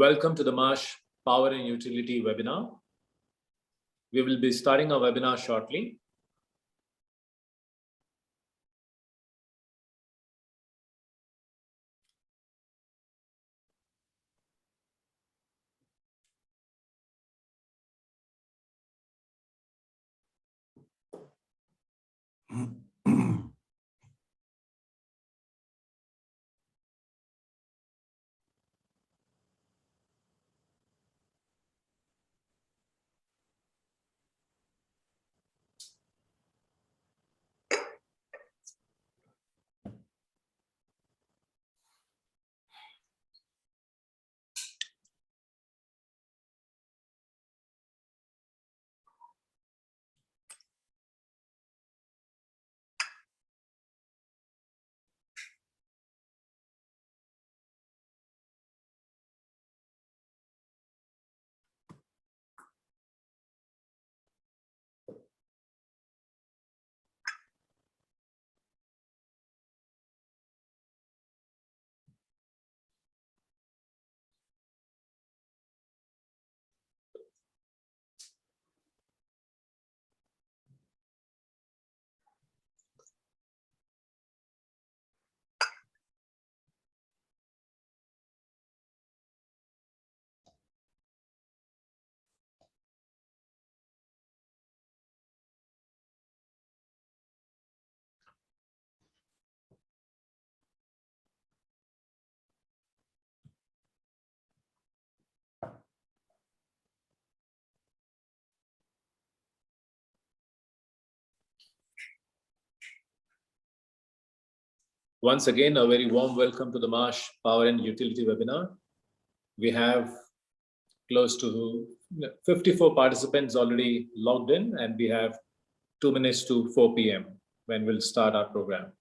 Welcome to the Marsh Power and Utility webinar. We will be starting our webinar shortly. Once again, a very warm welcome to the Marsh Power and Utility webinar. We have close to 54 participants already logged in, and we have 2 minutes to 4 p.m. when we'll start our program.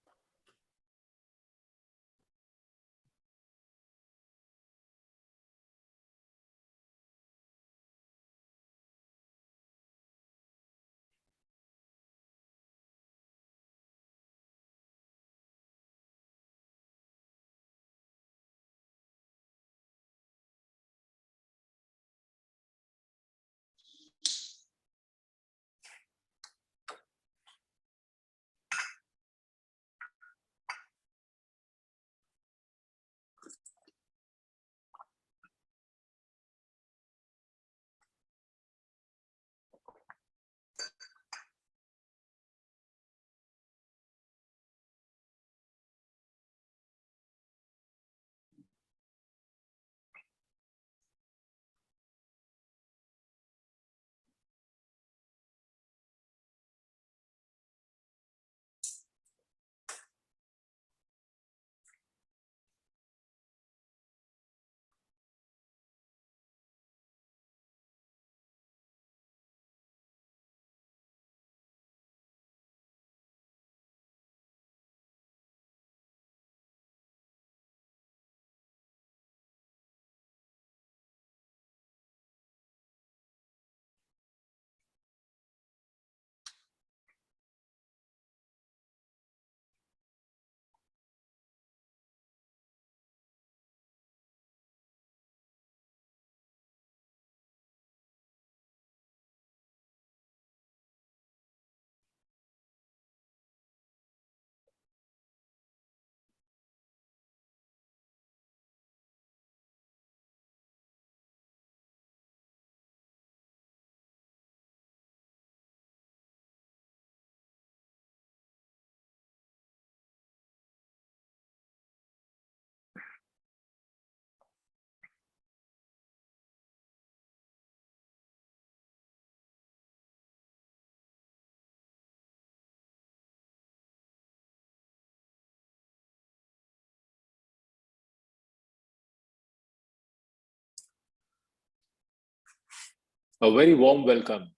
A very warm welcome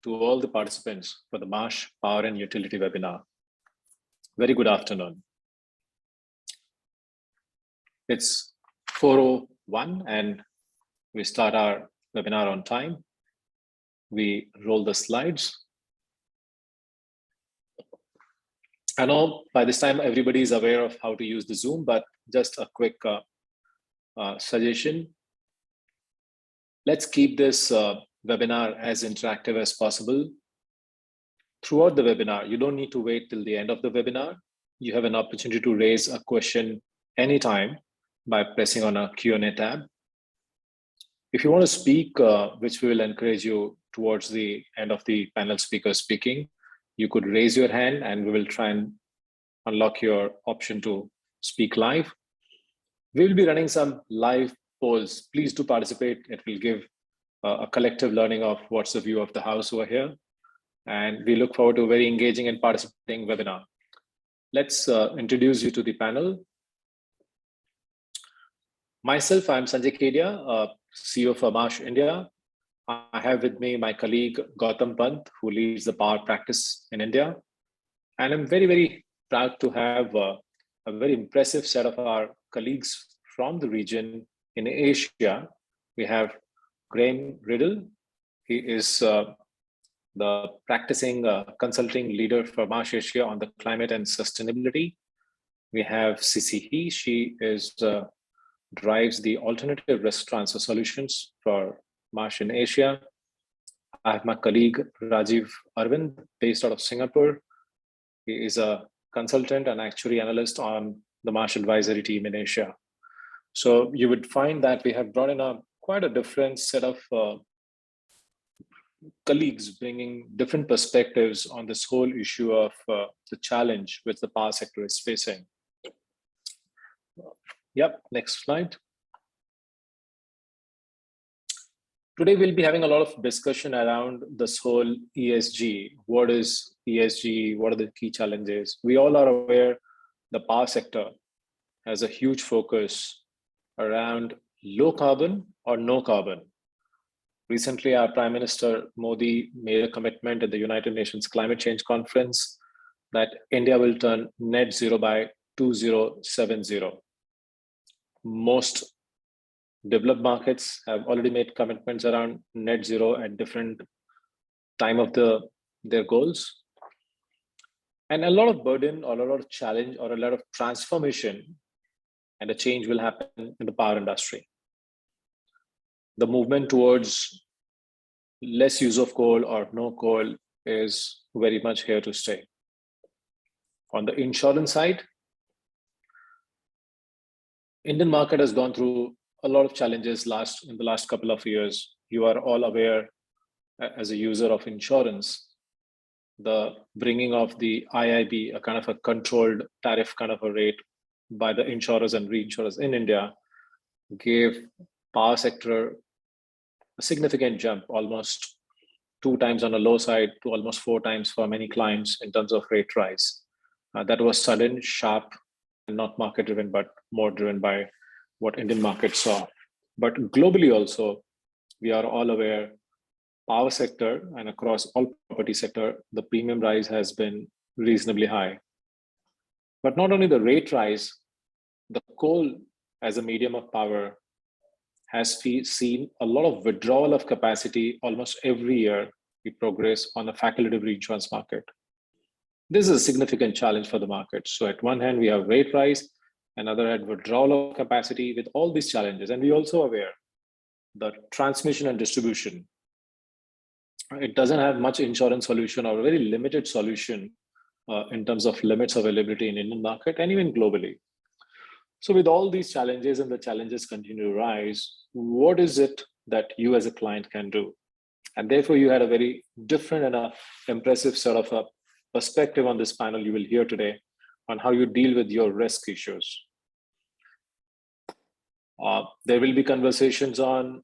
to all the participants for the Marsh Power and Utility webinar. Very good afternoon. It's 4:01 and we start our webinar on time. We roll the slides. I know by this time everybody is aware of how to use the Zoom, but just a quick suggestion. Let's keep this webinar as interactive as possible. Throughout the webinar, you don't need to wait till the end of the webinar. You have an opportunity to raise a question anytime by pressing on a Q&A tab. If you want to speak, which we will encourage you towards the end of the panel speaker speaking, you could raise your hand and we will try and unlock your option to speak live. We will be running some live polls. Please do participate. It will give a collective learning of what's the view of the house over here. And we look forward to a very engaging and participating webinar. Let's introduce you to the panel.Myself, I'm Sanjay Kedia, CEO for Marsh India. I have with me my colleague Gautam Pant, who leads the power practice in India. And I'm very, very proud to have a very impressive set of our colleagues from the region in Asia. We have Graham Riddle. He is the practicing consulting leader for Marsh Asia on the climate and sustainability. We have Sisi He. She is drives the alternative risk transfer solutions for Marsh in Asia. I have my colleague Rajiv Arvind, based out of Singapore. He is a consultant and actuary analyst on the Marsh advisory team in Asia. So you would find that we have brought in quite a different set of colleagues bringing different perspectives on this whole issue of the challenge which the power sector is facing. Yep, next slide. Today we'll be having a lot of discussion around this whole ESG. What is ESG? What are the key challenges? We all are aware the power sector has a huge focus around low carbon or no carbon. Recently, our Prime Minister Modi made a commitment at the United Nations Climate Change Conference that India will turn net zero by 2070. Most developed markets have already made commitments around net zero at different time of their goals. And a lot of burden or a lot of challenge or a lot of transformation and a change will happen in the power industry. The movement towards less use of coal or no coal is very much here to stay. On the insurance side, Indian market has gone through a lot of challenges in the last couple of years. You are all aware as a user of insurance, the bringing of the IIB, a kind of a controlled tariff kind of a rate by the insurers and reinsurers in India, gave power sector a significant jump, almost 2 times on the low side to almost 4 times for many clients in terms of rate rise. That was sudden, sharp, and not market driven, but more driven by what Indian markets saw. But globally also, we are all aware, power sector and across all property sector, the premium rise has been reasonably high. But not only the rate rise, the coal as a medium of power has seen a lot of withdrawal of capacity almost every year we progress on the facultative reinsurance market. This is a significant challenge for the market. So at one hand, we have rate rise, another hand, withdrawal of capacity with all these challenges. And we also aware the transmission and distribution. It doesn't have much insurance solution or a very limited solution in terms of limits availability in Indian market and even globally. So with all these challenges and the challenges continue to rise, what is it that you as a client can do? And therefore you had a very different and a impressive sort of a perspective on this panel you will hear today on how you deal with your risk issues. There will be conversations on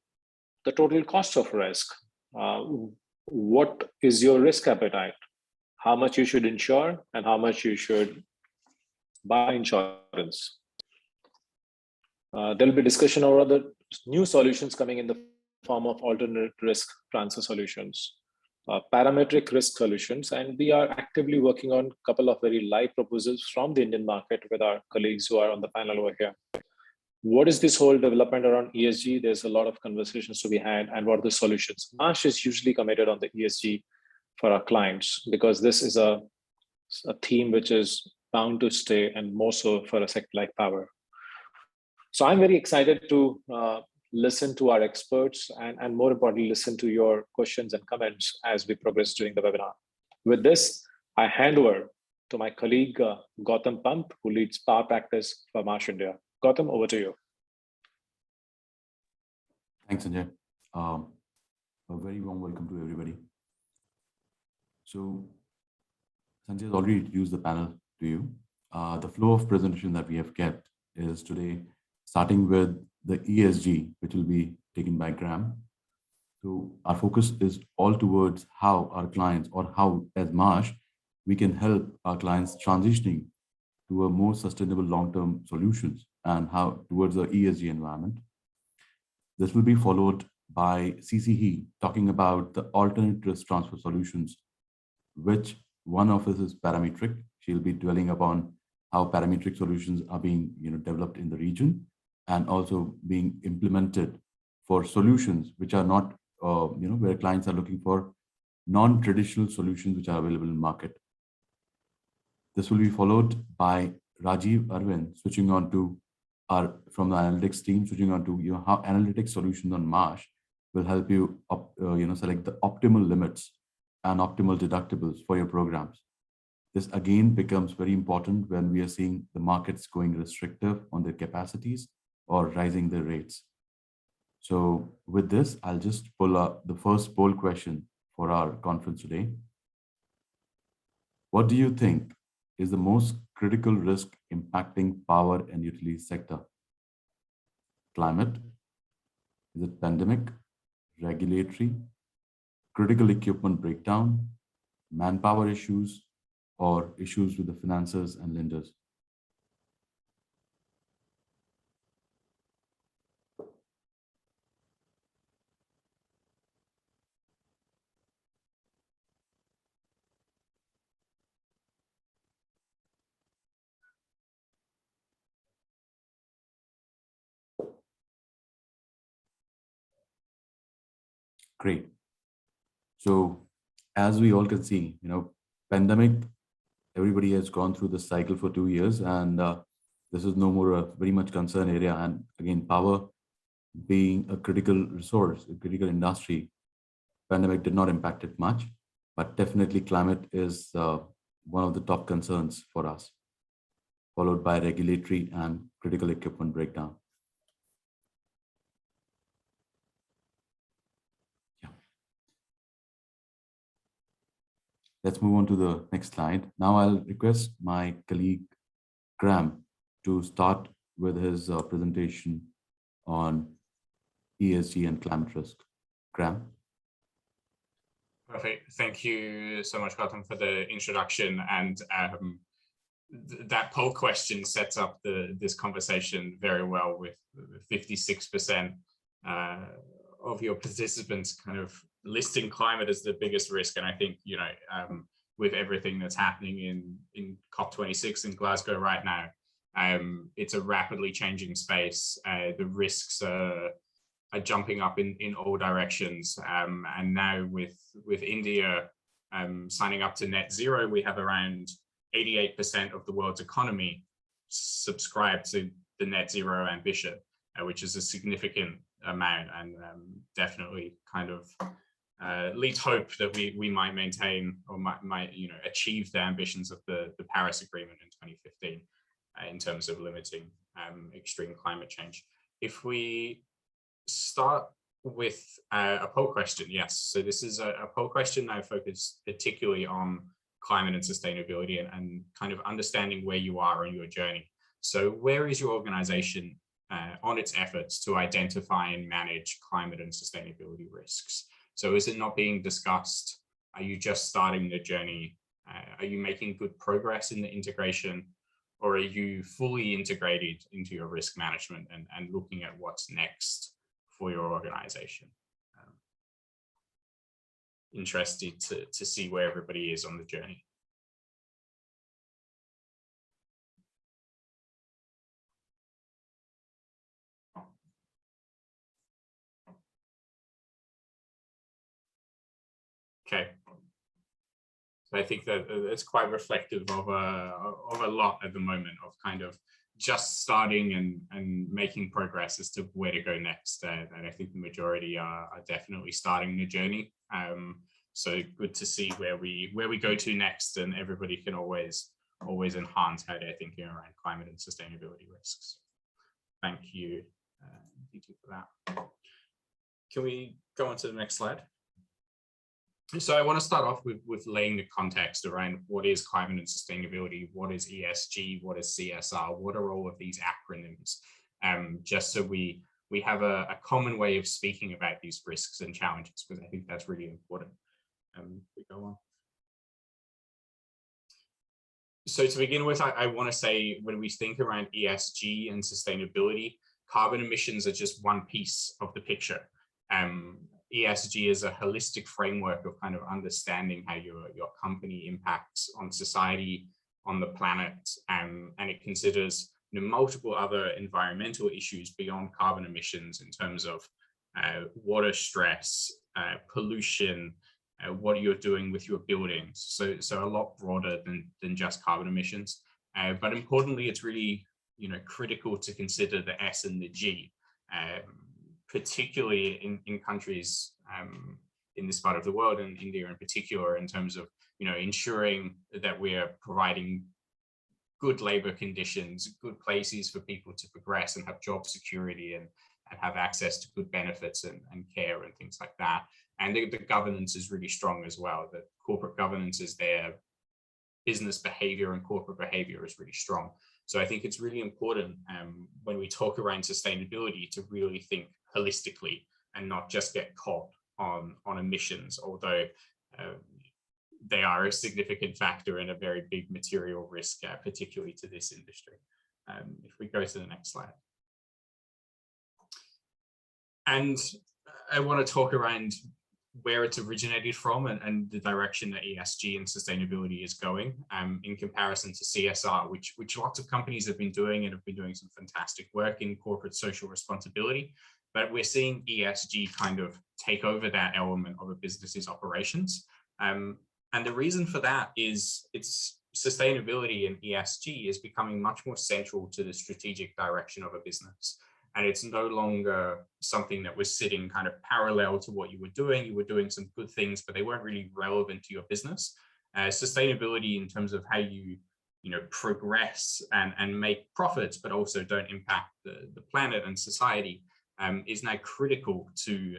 the total cost of risk. What is your risk appetite? How much you should insure and how much you should buy insurance. There will be discussion over the new solutions coming in the form of alternate risk transfer solutions, parametric risk solutions, and we are actively working on a couple of very live proposals from the Indian market with our colleagues who are on the panel over here. What is this whole development around ESG? There's a lot of conversations to be had, and what are the solutions? Marsh is usually committed on the ESG for our clients because this is a theme which is bound to stay, and more so for a sector like power. So I'm very excited to listen to our experts, and more importantly, listen to your questions and comments as we progress during the webinar. With this, I hand over to my colleague, Gautam Pant, who leads Power Practice for Marsh India. Gautam, over to you. Thanks, Sanjay. A very warm welcome to everybody. So Sanjay has already introduced the panel to you. The flow of presentation that we have kept is today starting with the ESG, which will be taken by Graham. So our focus is all towards how our clients, or how as Marsh, we can help our clients transitioning to a more sustainable long-term solutions and how towards the ESG environment. This will be followed by CC talking about the alternate risk transfer solutions, which one of us is Parametric. She'll be dwelling upon how parametric solutions are being developed in the region and also being implemented for solutions which are not, where clients are looking for non-traditional solutions which are available in market. This will be followed by Rajiv Arvind switching on to from the analytics team, switching on to how analytics solutions on Marsh will help you select the optimal limits and optimal deductibles for your programs. This again becomes very important when we are seeing the markets going restrictive on their capacities or rising their rates. So with this, I'll just pull up the first poll question for our conference today. What do you think is the most critical risk impacting power and utility sector? Climate? Is it pandemic? Regulatory? Critical equipment breakdown? Manpower issues? Or issues with the financiers and lenders? Great. So as we all can see, pandemic, everybody has gone through this cycle for 2 years, and this is no more a very much concern area. And again, power being a critical resource, a critical industry, pandemic did not impact it much, but definitely climate is one of the top concerns for us, followed by regulatory and critical equipment breakdown. Let's move on to the next slide. Now I'll request my colleague Graham to start with his presentation on ESG and climate risk. Graham. Perfect. Thank you so much, Gautam, for the introduction. And that poll question sets up this conversation very well, with 56% of your participants kind of listing climate as the biggest risk. And I think, with everything that's happening in COP26 in Glasgow right now, it's a rapidly changing space. The risks are jumping up in all directions. And now with India signing up to net zero, we have around 88% of the world's economy subscribe to the net zero ambition, which is a significant amount, and definitely kind of leads hope that we might maintain or might achieve the ambitions of the Paris Agreement in 2015 in terms of limiting extreme climate change. If we start with a poll question, yes. So this is a poll question now focused particularly on climate and sustainability and kind of understanding where you are on your journey. So where is your organization on its efforts to identify and manage climate and sustainability risks? So is it not being discussed? Are you just starting the journey? Are you making good progress in the integration? Or are you fully integrated into your risk management and looking at what's next for your organization? Interested to see where everybody is on the journey. Okay, so I think that it's quite reflective of a lot at the moment, of kind of just starting and making progress as to where to go next. And I think the majority are definitely starting the journey. So good to see where we go to next, and everybody can always enhance how they're thinking around climate and sustainability risks. Thank you for that. Can we go on to the next slide? So I want to start off with laying the context around what is climate and sustainability, what is ESG, what is CSR, what are all of these acronyms, just so we have a common way of speaking about these risks and challenges, because I think that's really important. We go on. So to begin with, I want to say, when we think around ESG and sustainability, carbon emissions are just one piece of the picture. ESG is a holistic framework of kind of understanding how your company impacts on society, on the planet, and it considers multiple other environmental issues beyond carbon emissions in terms of water stress, pollution, what you're doing with your buildings. So a lot broader than just carbon emissions. But importantly, it's really critical to consider the S and the G. Particularly in countries in this part of the world, and India in particular, in terms of ensuring that we're providing good labor conditions, good places for people to progress and have job security and have access to good benefits and care and things like that. And the governance is really strong as well. The corporate governance is there, business behavior and corporate behavior is really strong. So I think it's really important when we talk around sustainability to really think holistically and not just get caught on emissions, although they are a significant factor and a very big material risk, particularly to this industry. If we go to the next slide. And I want to talk around where it's originated from and the direction that ESG and sustainability is going in comparison to CSR, which lots of companies have been doing and have been doing some fantastic work in corporate social responsibility. But we're seeing ESG kind of take over that element of a business's operations. And the reason for that is it's sustainability and ESG is becoming much more central to the strategic direction of a business. And it's no longer something that was sitting kind of parallel to what you were doing. You were doing some good things, but they weren't really relevant to your business. Sustainability in terms of how you progress and make profits, but also don't impact the planet and society, is now critical to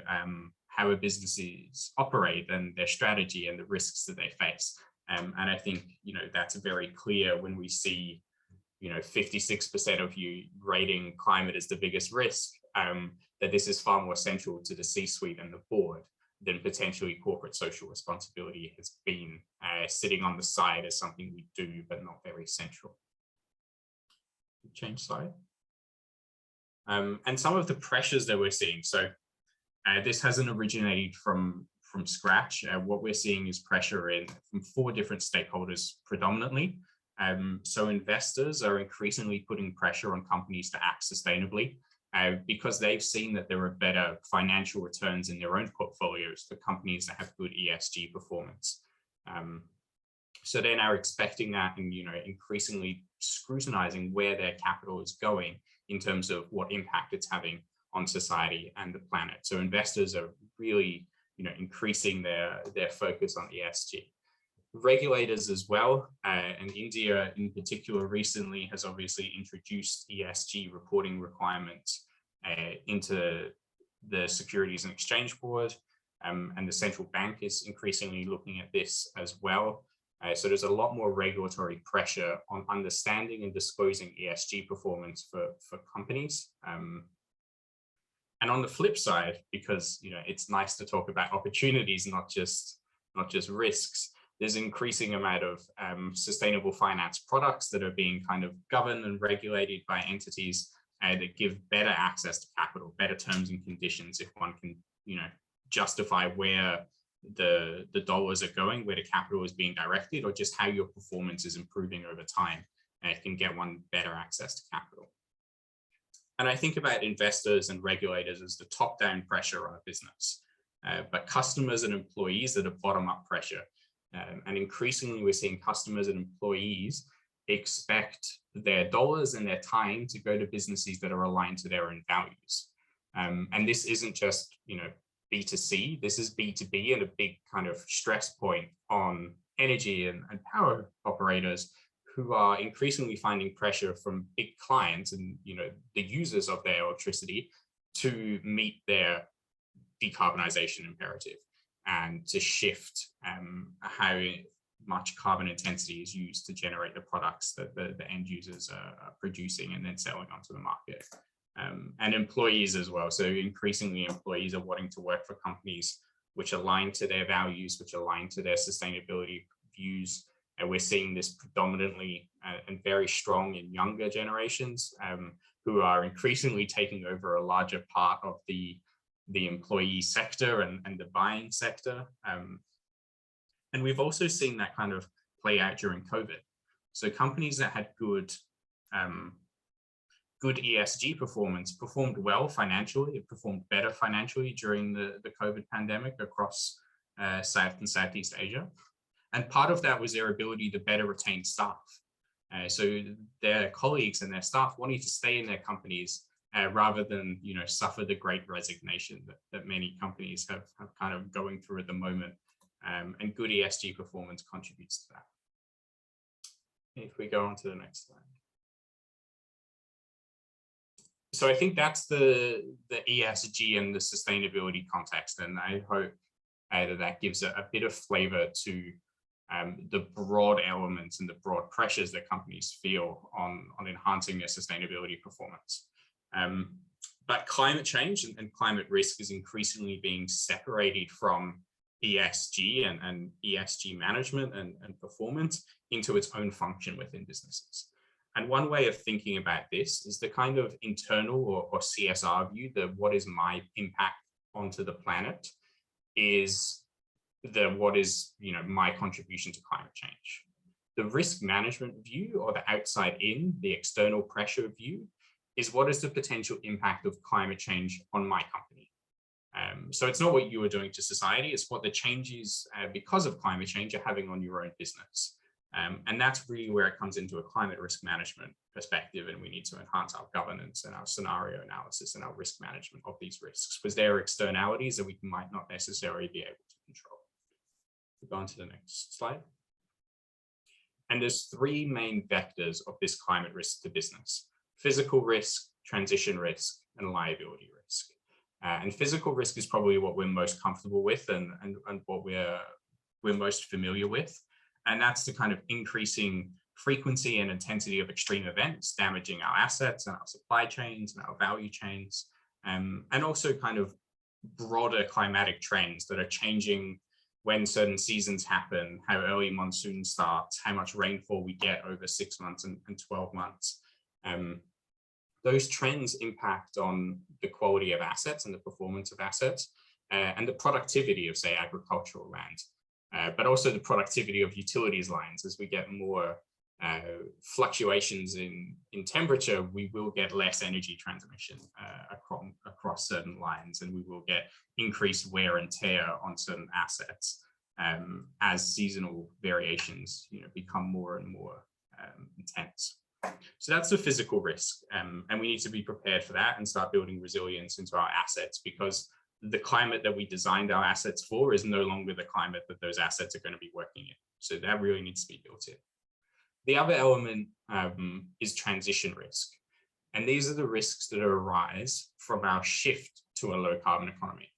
how a businesses operate and their strategy and the risks that they face. And I think that's very clear when we see 56% of you rating climate as the biggest risk, that this is far more central to the C-suite and the board than potentially corporate social responsibility has been, sitting on the side as something we do, but not very central. Change slide. And some of the pressures that we're seeing. So this hasn't originated from scratch. What we're seeing is pressure from 4 different stakeholders predominantly. So investors are increasingly putting pressure on companies to act sustainably because they've seen that there are better financial returns in their own portfolios for companies that have good ESG performance. So they're now expecting that and increasingly scrutinizing where their capital is going in terms of what impact it's having on society and the planet. So investors are really increasing their focus on ESG. Regulators as well, and India in particular recently has obviously introduced ESG reporting requirements into the Securities and Exchange Board, and the central bank is increasingly looking at this as well. So there's a lot more regulatory pressure on understanding and disclosing ESG performance for companies. And on the flip side, because it's nice to talk about opportunities, not just risks, there's an increasing amount of sustainable finance products that are being kind of governed and regulated by entities that give better access to capital, better terms and conditions if one can, justify where the dollars are going, where the capital is being directed, or just how your performance is improving over time. And it can get one better access to capital. And I think about investors and regulators as the top-down pressure on a business, but customers and employees are the bottom-up pressure. And increasingly, we're seeing customers and employees expect their dollars and their time to go to businesses that are aligned to their own values. And this isn't just, B2C, this is B2B, and a big kind of stress point on energy and power operators who are increasingly finding pressure from big clients and, the users of their electricity to meet their decarbonization imperative and to shift how much carbon intensity is used to generate the products that the end users are producing and then selling onto the market. And employees as well. So increasingly employees are wanting to work for companies which align to their values, which align to their sustainability views. And we're seeing this predominantly and very strong in younger generations who are increasingly taking over a larger part of the employee sector and the buying sector. And we've also seen that kind of play out during COVID. So companies that had good ESG performance performed well financially. It performed better financially during the COVID pandemic across South and Southeast Asia. And part of that was their ability to better retain staff. So their colleagues and their staff wanted to stay in their companies rather than suffer the great resignation that many companies have kind of going through at the moment. And good ESG performance contributes to that. If we go on to the next slide. So I think that's the ESG and the sustainability context, and I hope that gives a bit of flavor to the broad elements and the broad pressures that companies feel on enhancing their sustainability performance. But climate change and climate risk is increasingly being separated from ESG and ESG management and performance into its own function within businesses. And one way of thinking about this is the kind of internal or CSR view, the what is my impact onto the planet, is the what is my contribution to climate change. The risk management view, or the outside in, the external pressure view, is what is the potential impact of climate change on my company. So it's not what you are doing to society, it's what the changes because of climate change are having on your own business. And that's really where it comes into a climate risk management perspective, and we need to enhance our governance and our scenario analysis and our risk management of these risks, because there are externalities that we might not necessarily be able to control. We'll go on to the next slide. And there's three main vectors of this climate risk to business: physical risk, transition risk, and liability risk. And physical risk is probably what we're most comfortable with and what we're most familiar with. And that's the kind of increasing frequency and intensity of extreme events damaging our assets and our supply chains and our value chains, and also kind of broader climatic trends that are changing when certain seasons happen, how early monsoon starts, how much rainfall we get over 6 months and 12 months. Those trends impact on the quality of assets and the performance of assets and the productivity of, say, agricultural land. But also the productivity of utilities lines. As we get more fluctuations in temperature, we will get less energy transmission across certain lines, and we will get increased wear and tear on certain assets as seasonal variations become more and more intense. So that's the physical risk, and we need to be prepared for that and start building resilience into our assets, because the climate that we designed our assets for is no longer the climate that those assets are going to be working in. So that really needs to be built in. The other element is transition risk. And these are the risks that arise from our shift to a low carbon economy.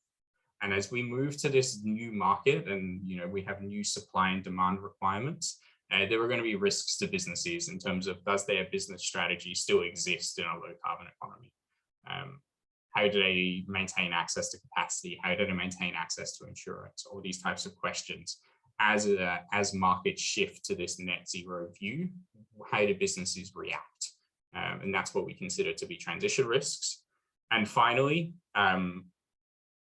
And as we move to this new market and we have new supply and demand requirements, there are going to be risks to businesses in terms of, does their business strategy still exist in a low carbon economy? How do they maintain access to capacity? How do they maintain access to insurance? All these types of questions. As markets shift to this net zero view, how do businesses react? And that's what we consider to be transition risks. And finally,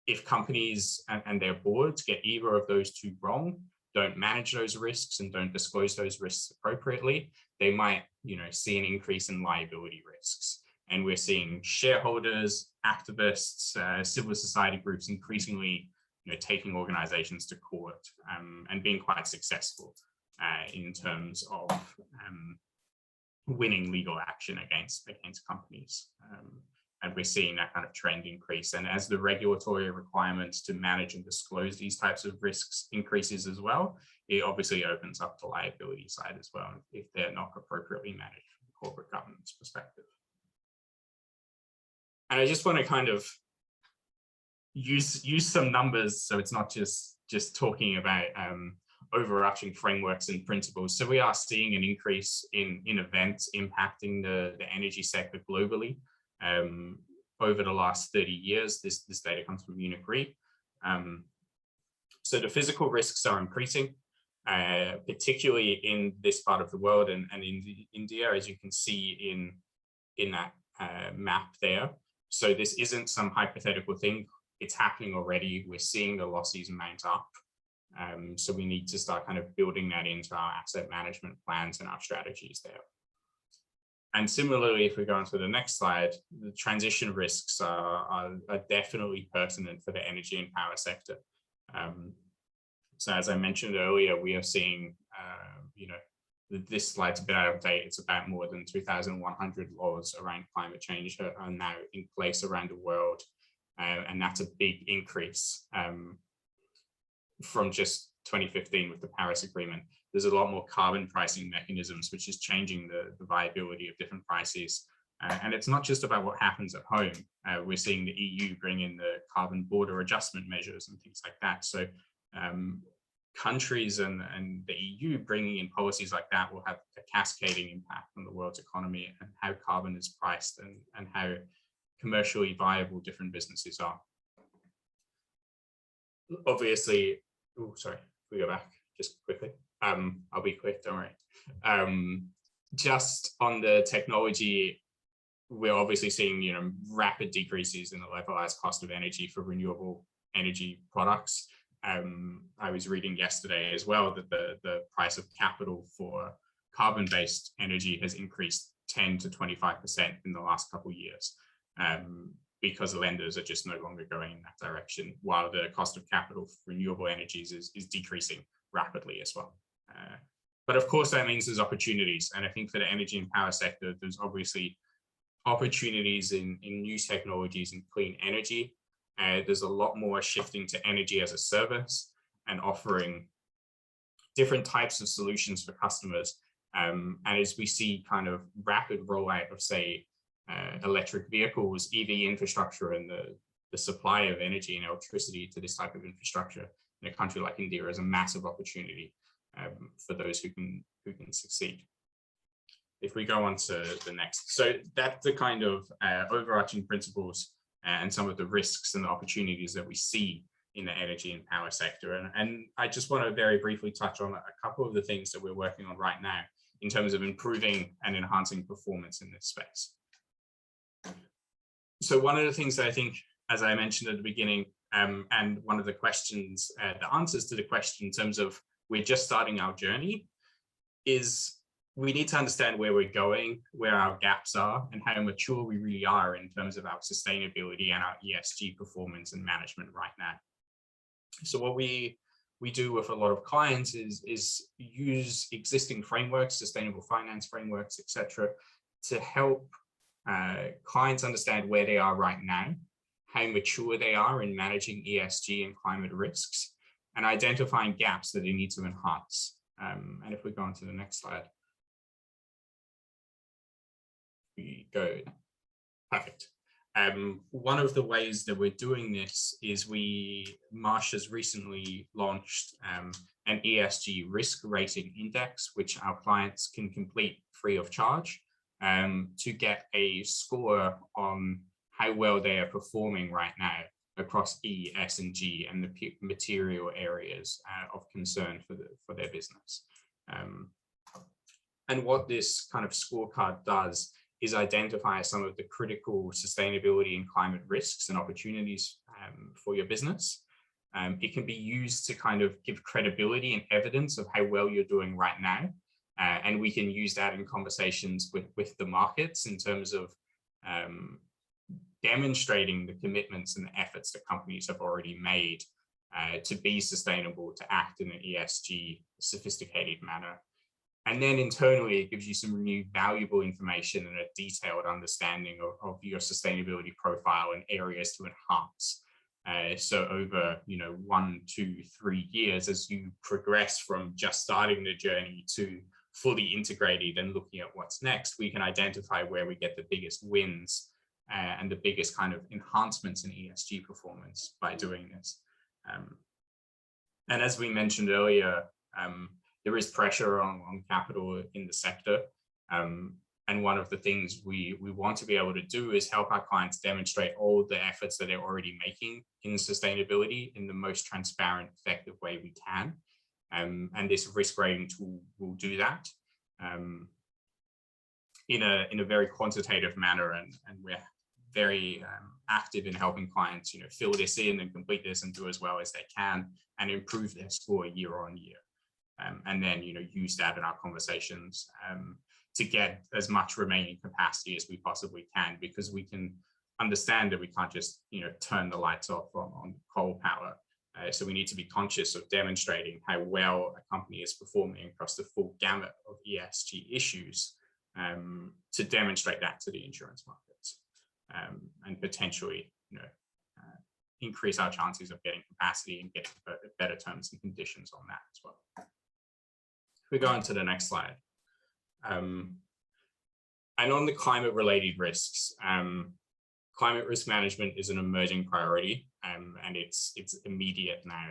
if companies and their boards get either of those two wrong, don't manage those risks and don't disclose those risks appropriately, they might see an increase in liability risks. And we're seeing shareholders, activists, civil society groups increasingly taking organizations to court and being quite successful in terms of winning legal action against companies. And we're seeing that kind of trend increase. And as the regulatory requirements to manage and disclose these types of risks increases as well, it obviously opens up the liability side as well if they're not appropriately managed from a corporate governance perspective. And I just want to kind of use some numbers, so it's not just talking about overarching frameworks and principles. So we are seeing an increase in events impacting the energy sector globally. Over the last 30 years, this data comes from Munich Re. So the physical risks are increasing, particularly in this part of the world and in India, as you can see in that map there. So this isn't some hypothetical thing. It's happening already. We're seeing the losses mount up. So we need to start kind of building that into our asset management plans and our strategies there. And similarly, if we go on to the next slide, the transition risks are definitely pertinent for the energy and power sector. So as I mentioned earlier, we are seeing, this slide's a bit out of date. It's about more than 2,100 laws around climate change are now in place around the world. And that's a big increase from just 2015 with the Paris Agreement. There's a lot more carbon pricing mechanisms, which is changing the viability of different prices. And it's not just about what happens at home. We're seeing the EU bring in the carbon border adjustment measures and things like that. So countries and the EU bringing in policies like that will have a cascading impact on the world's economy and how carbon is priced and how commercially viable different businesses are. Obviously, oh, sorry, we go back just quickly. I'll be quick, don't worry. Just on the technology, we're obviously seeing rapid decreases in the levelized cost of energy for renewable energy products. I was reading yesterday as well that the price of capital for carbon-based energy has increased 10 to 25% in the last couple of years, because lenders are just no longer going in that direction, while the cost of capital for renewable energies is decreasing rapidly as well. But of course, that means there's opportunities. And I think for the energy and power sector, there's obviously opportunities in new technologies and clean energy. There's a lot more shifting to energy as a service and offering different types of solutions for customers. And as we see kind of rapid rollout of, say, electric vehicles, EV infrastructure, and the supply of energy and electricity to this type of infrastructure in a country like India is a massive opportunity for those who can succeed. If we go on to the next, so that's the kind of overarching principles and some of the risks and the opportunities that we see in the energy and power sector. And I just want to very briefly touch on a couple of the things that we're working on right now in terms of improving and enhancing performance in this space. So one of the things that I think, as I mentioned at the beginning, and one of the questions, the answers to the question in terms of we're just starting our journey, is we need to understand where we're going, where our gaps are, and how mature we really are in terms of our sustainability and our ESG performance and management right now. So what we do with a lot of clients is use existing frameworks, sustainable finance frameworks, etc., to help clients understand where they are right now, how mature they are in managing ESG and climate risks, and identifying gaps that they need to enhance. And if we go on to the next slide, we go, perfect. One of the ways that we're doing this is Marsh has recently launched an ESG risk rating index, which our clients can complete free of charge to get a score on how well they are performing right now across E, S, and G, and the material areas of concern for their business. And what this kind of scorecard does is identify some of the critical sustainability and climate risks and opportunities for your business. It can be used to kind of give credibility and evidence of how well you're doing right now. And we can use that in conversations with the markets in terms of demonstrating the commitments and the efforts that companies have already made to be sustainable, to act in an ESG sophisticated manner. And then internally, it gives you some really valuable information and a detailed understanding of your sustainability profile and areas to enhance. So over 1, 2, 3 years, as you progress from just starting the journey to fully integrated and looking at what's next, we can identify where we get the biggest wins and the biggest kind of enhancements in ESG performance by doing this. And as we mentioned earlier, there is pressure on capital in the sector. And one of the things we want to be able to do is help our clients demonstrate all the efforts that they're already making in sustainability in the most transparent, effective way we can. And this risk rating tool will do that in a very quantitative manner. And we're very active in helping clients, fill this in and complete this and do as well as they can and improve their score year on year. And then, use that in our conversations to get as much remaining capacity as we possibly can, because we can understand that we can't just, turn the lights off on coal power. So we need to be conscious of demonstrating how well a company is performing across the full gamut of ESG issues to demonstrate that to the insurance markets and potentially, increase our chances of getting capacity and getting better terms and conditions on that as well. We go on to the next slide. And on the climate related risks, climate risk management is an emerging priority and it's immediate now.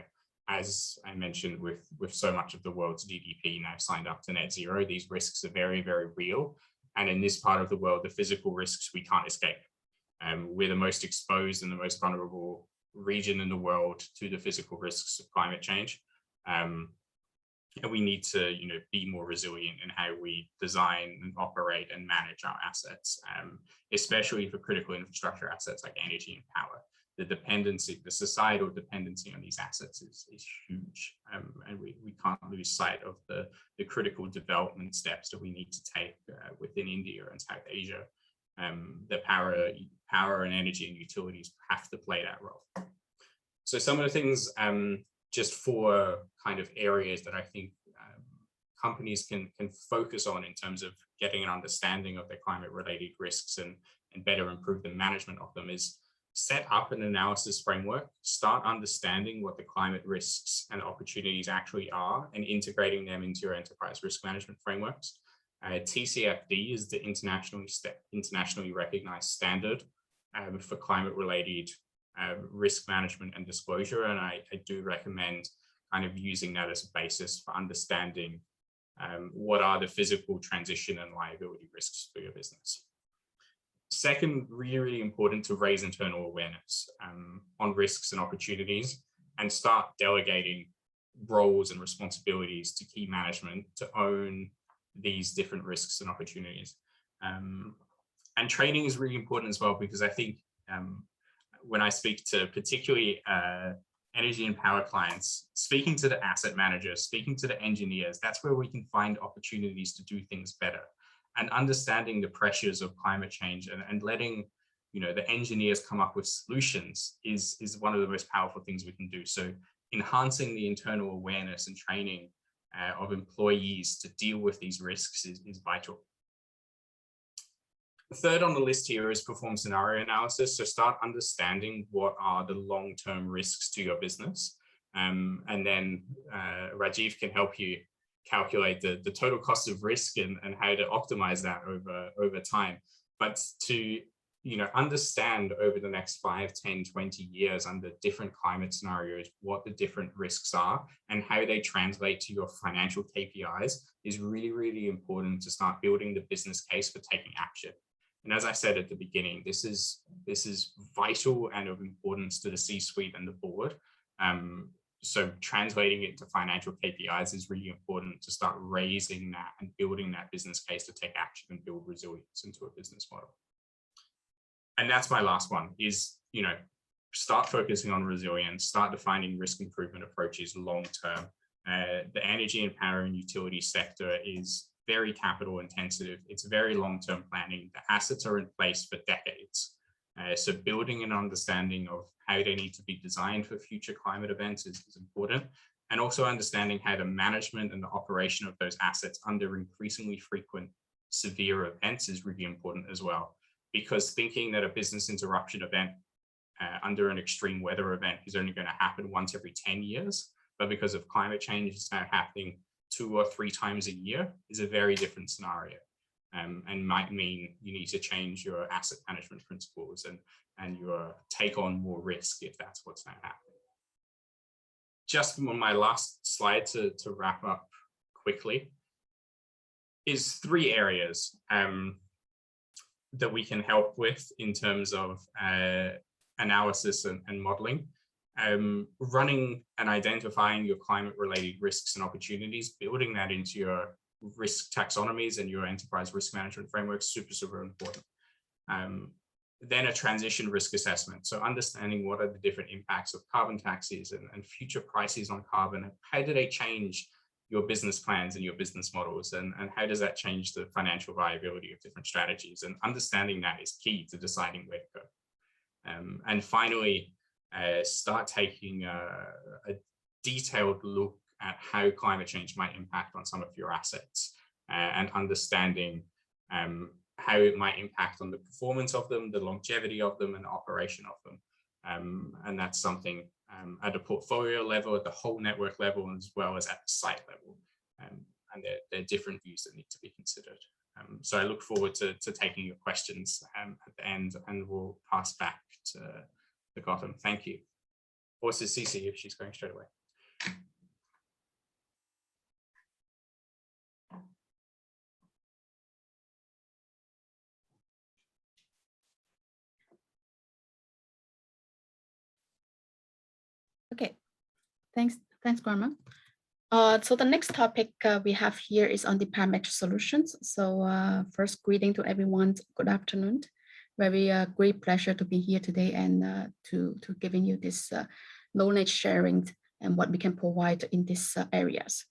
As I mentioned, with so much of the world's GDP now signed up to net zero, these risks are very, very real. And in this part of the world, the physical risks we can't escape. We're the most exposed and the most vulnerable region in the world to the physical risks of climate change. And we need to, be more resilient in how we design and operate and manage our assets, especially for critical infrastructure assets like energy and power. The dependency, the societal dependency on these assets is huge, and we can't lose sight of the critical development steps that we need to take within India and South Asia. The power and energy and utilities have to play that role. So some of the things, just for kind of areas that I think companies can focus on in terms of getting an understanding of their climate related risks and better improve the management of them, is set up an analysis framework, start understanding what the climate risks and opportunities actually are and integrating them into your enterprise risk management frameworks. TCFD is the internationally recognized standard for climate related risk management and disclosure. And I do recommend kind of using that as a basis for understanding what are the physical, transition and liability risks for your business. Second, really important to raise internal awareness on risks and opportunities and start delegating roles and responsibilities to key management to own these different risks and opportunities. And training is really important as well, because I think when I speak to particularly energy and power clients, speaking to the asset managers, speaking to the engineers, that's where we can find opportunities to do things better. And understanding the pressures of climate change and letting the engineers come up with solutions is one of the most powerful things we can do. So enhancing the internal awareness and training of employees to deal with these risks is vital. The third on the list here is perform scenario analysis. So start understanding what are the long-term risks to your business. And then Rajiv can help you calculate the total cost of risk and how to optimize that over time. But to understand over the next 5, 10, 20 years under different climate scenarios, what the different risks are and how they translate to your financial KPIs is really, really important to start building the business case for taking action. And as I said at the beginning, this is vital and of importance to the C-suite and the board. So translating it to financial KPIs is really important to start raising that and building that business case to take action and build resilience into a business model. And that's my last one is, start focusing on resilience, start defining risk improvement approaches long-term. The energy and power and utility sector is very capital intensive. It's very long-term planning. The assets are in place for decades. So building an understanding of how they need to be designed for future climate events is important. and also understanding how the management and the operation of those assets under increasingly frequent severe events is really important as well, because thinking that a business interruption event under an extreme weather event is only going to happen once every 10 years, but because of climate change, it's now happening 2 or 3 times a year is a very different scenario, and might mean you need to change your asset management principles and your take on more risk if that's what's now happening. Just on my last slide to wrap up quickly is 3 areas that we can help with in terms of analysis and modeling. Running and identifying your climate-related risks and opportunities, building that into your risk taxonomies and your enterprise risk management framework, super important. Then a transition risk assessment. So understanding what are the different impacts of carbon taxes and future prices on carbon. How do they change your business plans and your business models? And how does that change the financial viability of different strategies? And understanding that is key to deciding where to go. And finally, start taking a detailed look at how climate change might impact on some of your assets and understanding how it might impact on the performance of them, the longevity of them, and the operation of them. And that's something at a portfolio level, at the whole network level, as well as at the site level. And there are different views that need to be considered. So I look forward to taking your questions at the end, and we'll pass back to Gautam. Thank you. Or to Cece if she's going straight away. Okay, thanks, Karma. So the next topic we have here is on the Parametric Solutions. So first, greeting to everyone. Good afternoon. Very great pleasure to be here today and to giving you this knowledge sharing and what we can provide in these areas.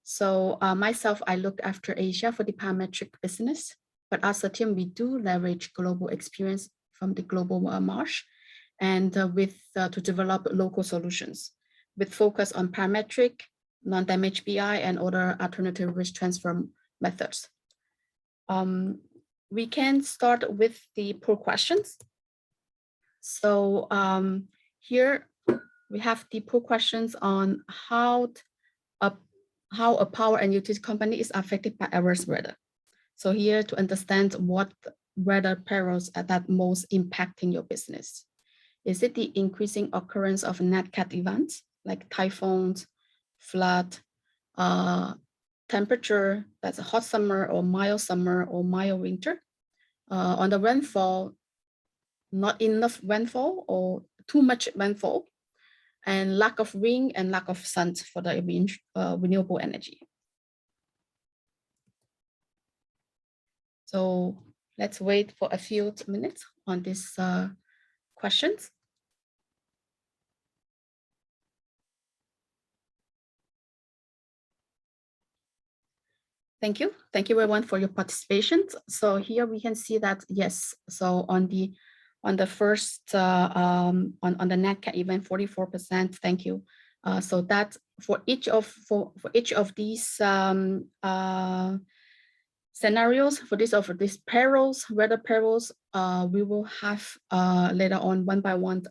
So myself, I look after Asia for the parametric business, but as a team, we do leverage global experience from the global Marsh and to develop local solutions with focus on parametric, non-damage BI, and other alternative risk transfer methods. We can start with the poll questions. So here we have the poll questions on how a power and utility company is affected by adverse weather. So here to understand what weather perils are that most impacting your business. Is it the increasing occurrence of nat cat events like typhoons, flood, temperature, that's a hot summer or mild winter? On the rainfall, not enough rainfall or too much rainfall, and lack of wind and lack of sun for the renewable energy. So let's wait for a few minutes on these questions. Thank you. Thank you everyone for your participation. So here we can see that, yes, so on the first, on the nat cat event, 44%, thank you. So that for each of these scenarios, for these perils, weather perils, we will have later on one by one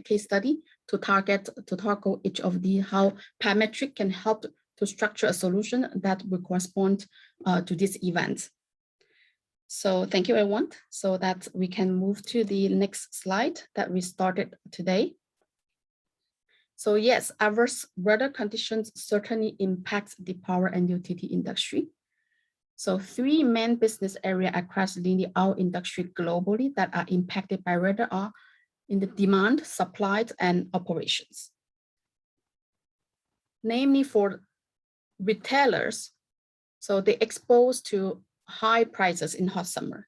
case study to tackle each of the how parametric can help to structure a solution that will correspond to this event. So thank you everyone, so that we can move to the next slide that we started today. So yes, adverse weather conditions certainly impact the power and utility industry. So 3 main business areas across our industry globally that are impacted by weather are in the demand, supply, and operations. Namely for retailers, so they exposed to high prices in hot summer.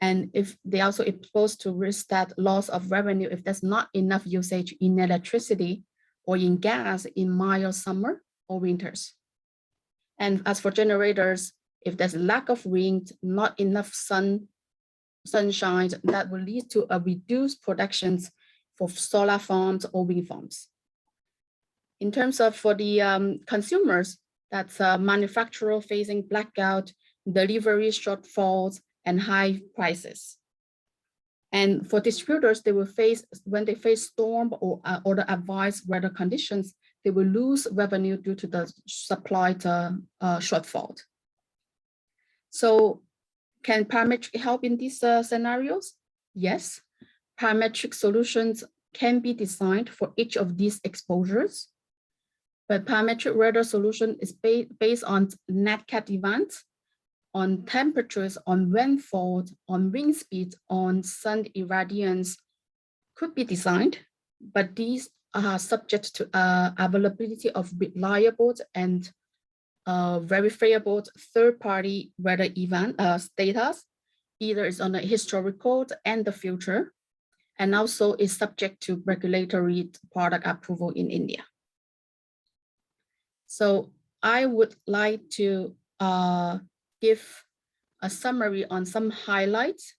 And if they also exposed to risk that loss of revenue if there's not enough usage in electricity or in gas in mild summer or winters. And as for generators, if there's lack of wind, not enough sunshine, that will lead to a reduced productions for solar farms or wind farms. In terms of for the consumers, that's manufacturer facing blackout, delivery shortfalls, and high prices. And for distributors, they will face, when they face storm or the adverse weather conditions, they will lose revenue due to the supply shortfall. So can Parametric help in these scenarios? Yes, Parametric solutions can be designed for each of these exposures. But Parametric weather solution is based on net cat events, on temperatures, on rainfall, on wind speed, on sun irradiance could be designed, but these are subject to availability of reliable and verifiable third-party weather event data, either is on the historical and the future, and also is subject to regulatory product approval in India. So I would like to give a summary on some highlights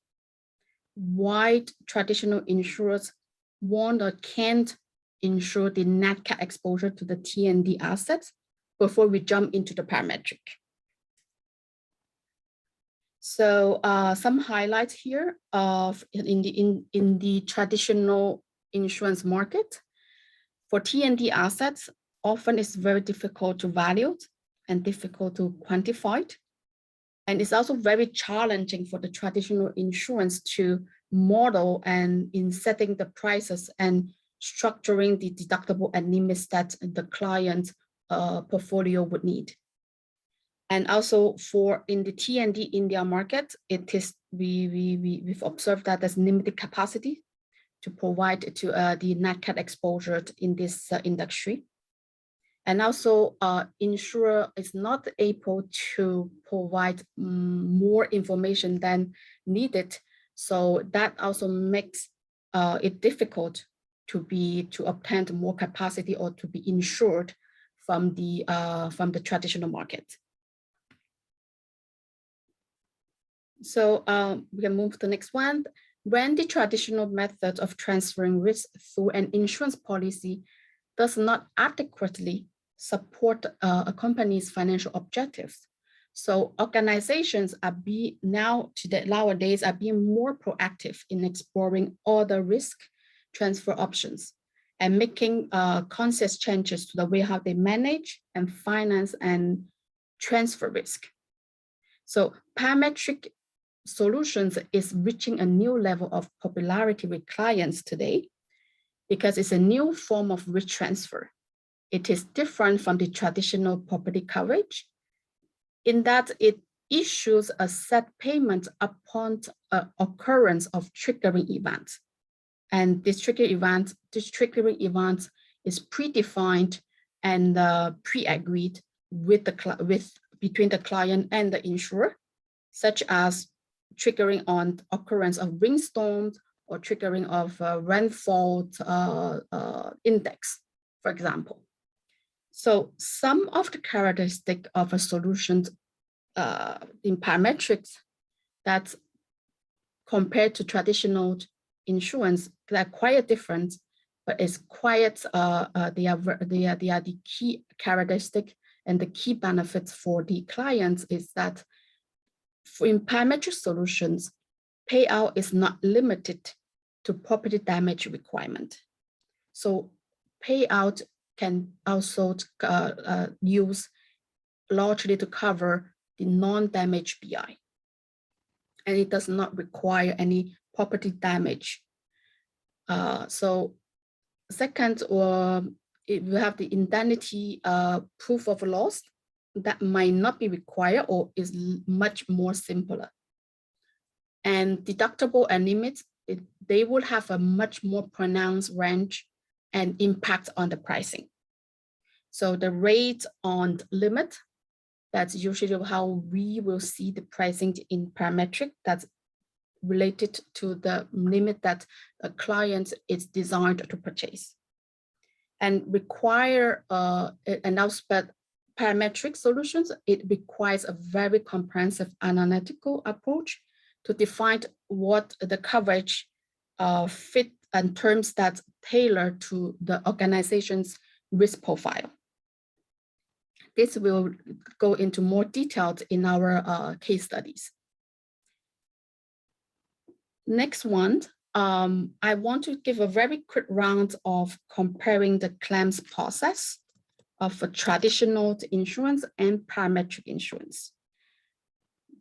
why traditional insurers want or can't insure the net cat exposure to the T&D assets before we jump into the parametric. So some highlights here of in the traditional insurance market. For T&D assets, often it's very difficult to value and difficult to quantify. And it's also very challenging for the traditional insurance to model and in setting the prices and structuring the deductible and limits that the client portfolio would need. And also for in the T&D India market, it is we've observed that there's limited capacity to provide to the net cat exposure in this industry. And also insurer is not able to provide more information than needed. So that also makes it difficult to obtain more capacity or to be insured from the traditional market. So we can move to the next one. When the traditional method of transferring risk through an insurance policy does not adequately support a company's financial objectives. So organizations are nowadays are being more proactive in exploring other risk transfer options and making conscious changes to the way how they manage and finance and transfer risk. So Parametric Solutions is reaching a new level of popularity with clients today because it's a new form of risk transfer. It is different from the traditional property coverage in that it issues a set payment upon occurrence of triggering events. And this triggering event is predefined and pre-agreed between the client and the insurer, such as triggering on occurrence of windstorms or triggering of rainfall index, for example. So some of the characteristics of a solution in parametrics that compared to traditional insurance, they're quite different, but it's quite, they are the key characteristic and the key benefits for the clients is that in parametric solutions, payout is not limited to property damage requirement. So payout can also use largely to cover the non-damage BI. And it does not require any property damage. So second, if you have the indemnity proof of loss, that might not be required or is much more simpler. And deductible and limits, they will have a much more pronounced range and impact on the pricing. So the rate on limit, that's usually how we will see the pricing in parametric that's related to the limit that a client is designed to purchase. And require, and now parametric solutions, it requires a very comprehensive analytical approach to define what the coverage fit and terms that tailor to the organization's risk profile. This will go into more details in our case studies. Next one, I want to give a very quick round of comparing the claims process of a traditional insurance and parametric insurance.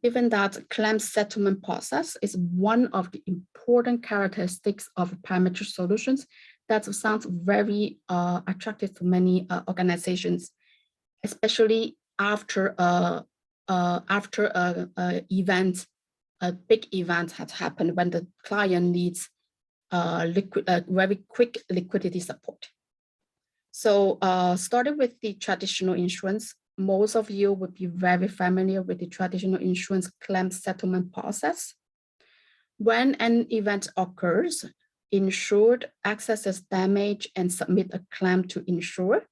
Given that claims settlement process is one of the important characteristics of parametric solutions, that sounds very attractive to many organizations, especially after event, a big event has happened when the client needs very quick liquidity support. So starting with the traditional insurance, most of you would be very familiar with the traditional insurance claim settlement process. When an event occurs, insured accesses damage and submit a claim to insurer.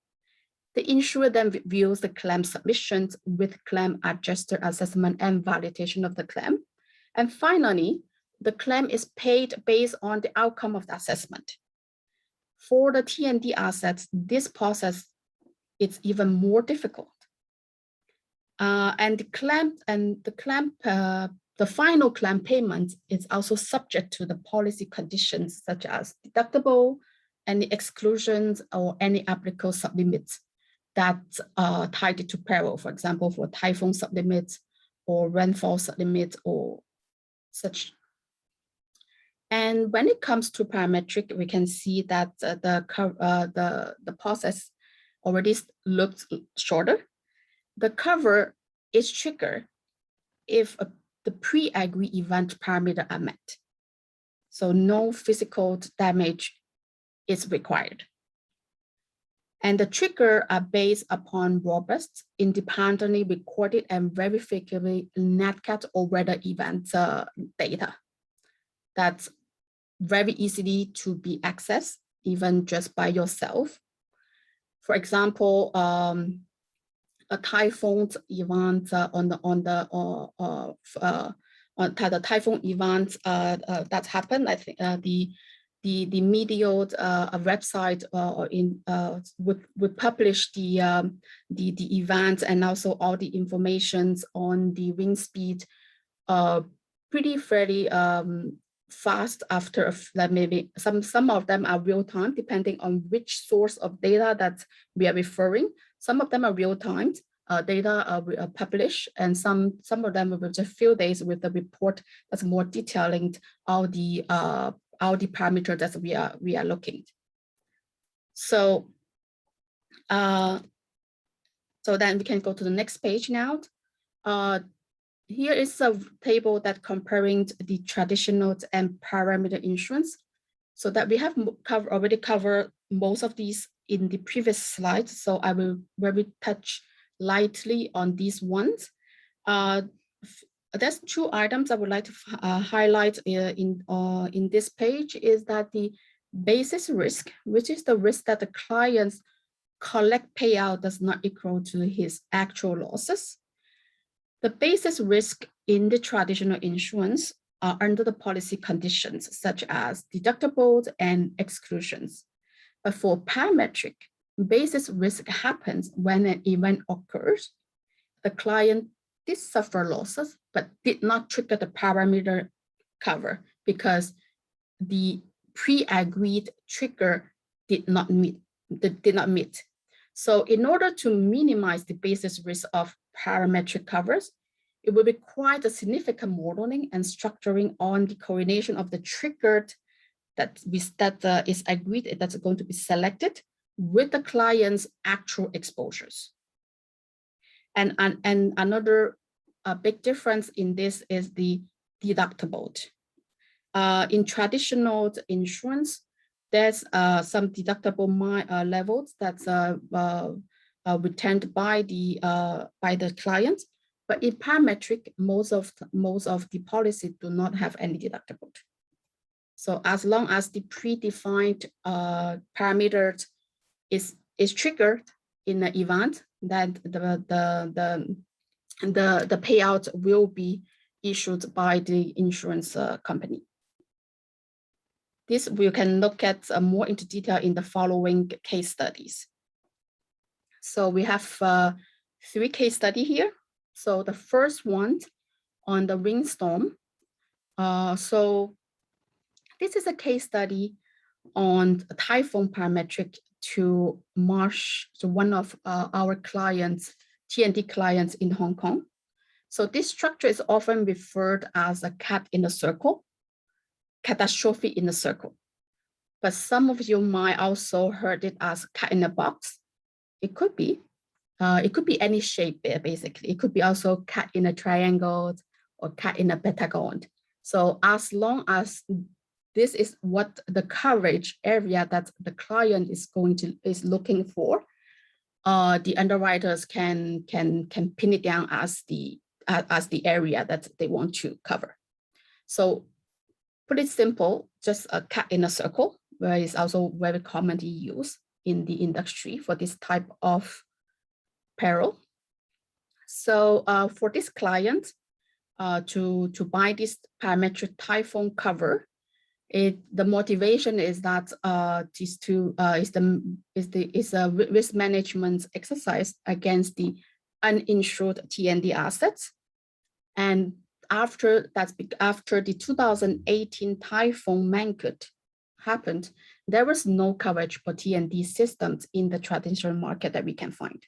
The insurer then reviews the claim submissions with claim adjuster assessment and validation of the claim. And finally, the claim is paid based on the outcome of the assessment. For the T&D assets, this process is even more difficult. And the final claim payment is also subject to the policy conditions such as deductible, any exclusions, or any applicable sublimits that are tied to peril, for example, for typhoon sublimits or rainfall sublimits or such. And when it comes to parametric, we can see that the process already looks shorter. The cover is triggered if the pre-agreed event parameter are met. So no physical damage is required. And the trigger are based upon robust, independently recorded and verifiably NatCat or weather event data that's very easily to be accessed, even just by yourself. For example, a typhoon event the typhoon event that happened. I think the media website would publish the event and also all the informations on the wind speed pretty fairly fast after maybe some of them are real time depending on which source of data that we are referring. Some of them are real time data published, and some of them will just few days with the report that's more detailing all the parameters that we are looking. So so then we can go to the next page now. Here is a table that comparing the traditional and parametric insurance, so that we have already covered most of these in the previous slides. So I will very touch lightly on these ones. There's two items I would like to highlight in this page is that the basis risk, which is the risk that the client's collect payout does not equal to his actual losses. The basis risk in the traditional insurance are under the policy conditions such as deductibles and exclusions. But for parametric, basis risk happens when an event occurs. The client did suffer losses, but did not trigger the parameter cover because the pre-agreed trigger did not meet. So in order to minimize the basis risk of parametric covers, it will require a significant modeling and structuring on the coordination of the triggered that is agreed, that's going to be selected with the client's actual exposures. And another big difference in this is the deductible. In traditional insurance, there's some deductible levels that's retained by the client, but in parametric, most of the policies do not have any deductible. So as long as the predefined parameter is triggered in the event, that the payout will be issued by the insurance company. This we can look at more into detail in the following case studies. So we have 3 case study here. So the first one on the windstorm. So this is a case study on a typhoon parametric to Marsh, to one of our clients, T&D clients in Hong Kong. So this structure is often referred as a cat in a circle, catastrophe in a circle. But some of you might also heard it as cat in a box. It could be any shape there, basically. It could be also cat in a triangle or cat in a pentagon. So as long as this is what the coverage area that the client is looking for, the underwriters can pin it down as the area that they want to cover. So put it simple, just a cat in a circle, where it's also very commonly used in the industry for this type of peril. So for this client to buy this parametric typhoon cover, the motivation is that is a risk management exercise against the uninsured T&D assets. And after the 2018 typhoon Mangkhut happened, there was no coverage for T&D systems in the traditional market that we can find.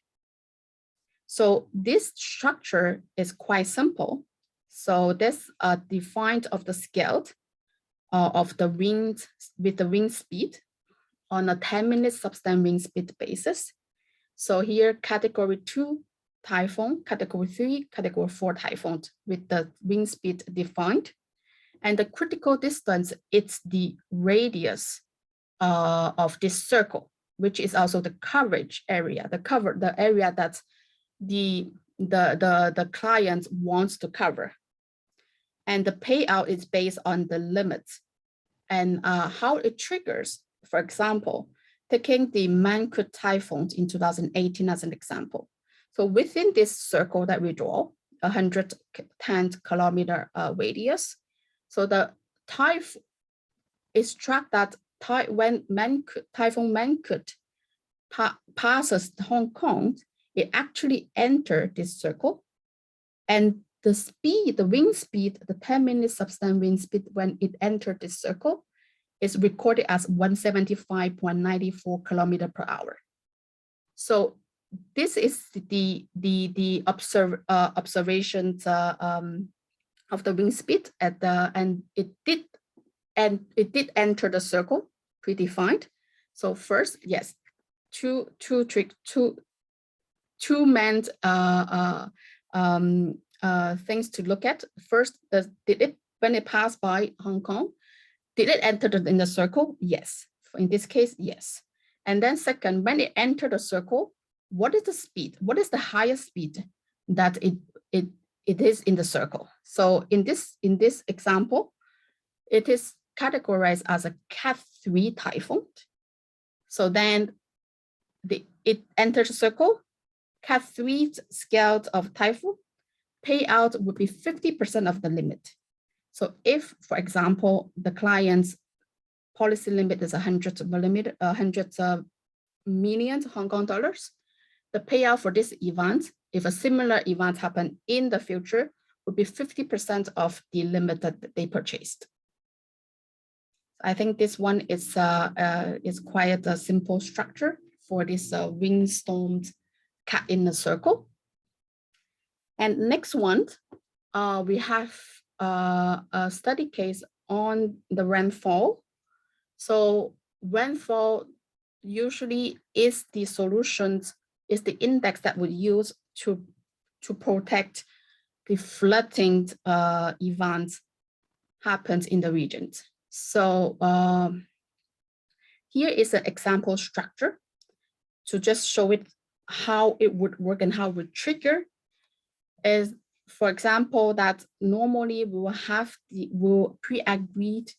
So this structure is quite simple. So this defined of the scale of the wind with the wind speed on a 10-minute substance wind speed basis. So here, category 2 typhoon, category 3, category 4 typhoon with the wind speed defined. And the critical distance, it's the radius of this circle, which is also the coverage area, the area that the client wants to cover. And the payout is based on the limits and how it triggers. For example, taking the Mangkhut typhoon in 2018 as an example. So within this circle that we draw, 110 kilometer radius. So the typhoon is struck that when Typhoon Mangkhut passes Hong Kong, it actually entered this circle, and the speed, the wind speed, the 10-minute substance wind speed when it entered this circle is recorded as 175.94 kilometer per hour. So this is the observations of the wind speed at the, and it did enter the circle predefined. So first, yes, two main things to look at. First, when it passed by Hong Kong, did it enter in the circle? Yes. In this case, yes. And then second, when it entered the circle, what is the speed? What is the highest speed that it is in the circle? So in this example, it is categorized as a Cat 3 typhoon. So then it enters the circle, Cat 3 scale of typhoon, payout would be 50% of the limit. So if, for example, the client's policy limit is 100 million Hong Kong dollars, the payout for this event, if a similar event happen in the future, would be 50% of the limit that they purchased. I think this one is quite a simple structure for this windstorm cat in a circle. And next one, we have a study case on the rainfall. So rainfall usually is the solutions, is the index that we use to protect the flooding events happens in the regions. So here is an example structure to just show it how it would work and how it would trigger. Is, for example, that normally we will pre-agreed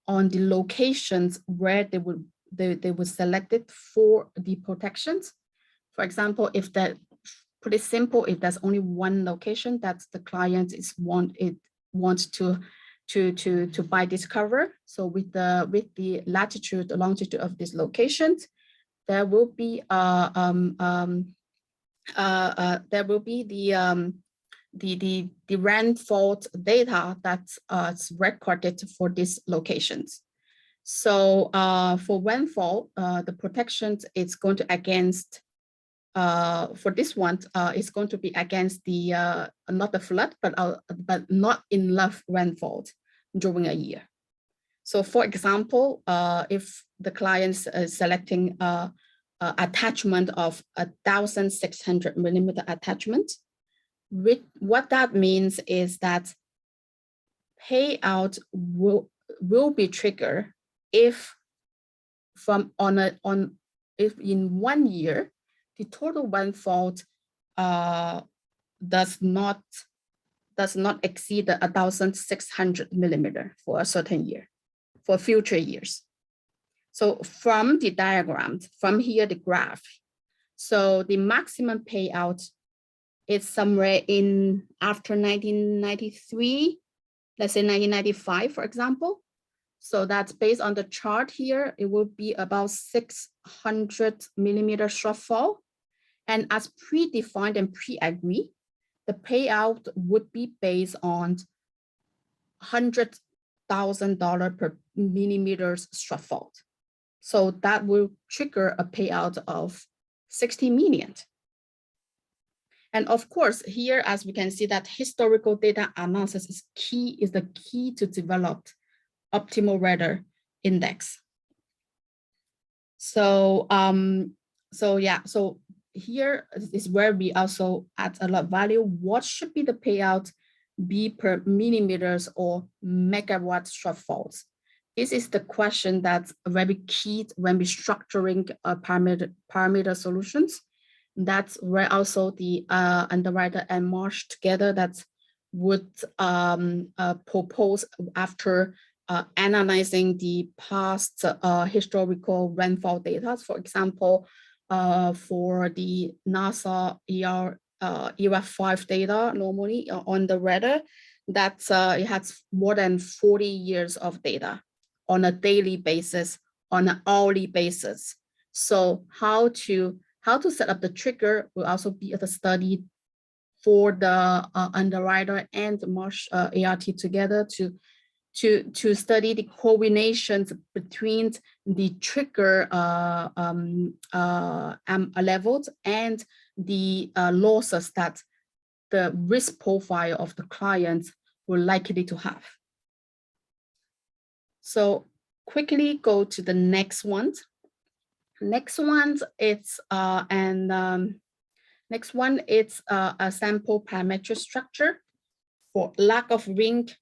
on the locations where they would select it for the protections. For example, if that, pretty simple, if there's only one location that the client wants to buy this cover. So with the latitude, the longitude of these locations, there will be there will be the rainfall data that's recorded for these locations. So for rainfall, the protections is going to against for this one, it's going to be against the not the flood, but not enough rainfall during a year. So for example, if the client is selecting attachment of 1,600 millimeter attachment, what that means is that payout will be triggered if if in 1 year the total rainfall does not exceed 1,600 millimeter for a certain year, for future years. So from the diagram, from here the graph, so the maximum payout is somewhere in after 1993, let's say 1995, for example. So that's based on the chart here, it will be about 600 millimeter shortfall. And as predefined and pre-agreed, the payout would be based on $100,000 per millimeters shortfall. So that will trigger a payout of 60 million. And of course, here, as we can see, that historical data analysis is the key to develop optimal weather index. So, so here is where we also add a lot of value. What should be the payout be per millimeters or megawatt shortfalls? This is the question that's very key when we're structuring parameter solutions. That's where also the underwriter and Marsh together that would propose after analyzing the past historical rainfall data. For example, for the NASA ERA 5 data, normally on the weather, that it has more than 40 years of data on a daily basis, on an hourly basis. So how to set up the trigger will also be a study for the underwriter and Marsh ART together to study the coordinations between the trigger levels and the losses that the risk profile of the clients will likely to have. So quickly go to the next one. Next one, it's next one, it's a sample parametric structure for lack of wind,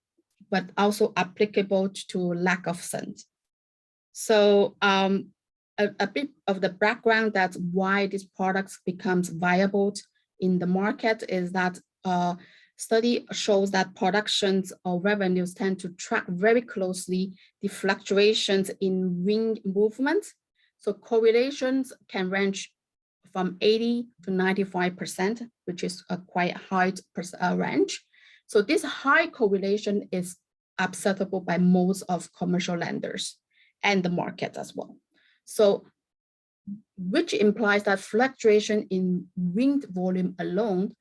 but also applicable to lack of sun. So a bit of the background that's why these products becomes viable in the market is that study shows that productions or revenues tend to track very closely the fluctuations in wind movement. So correlations can range from 80 to 95%, which is a quite high range. So this high correlation is acceptable by most of commercial lenders and the market as well. So, which implies that fluctuation in wind volume alone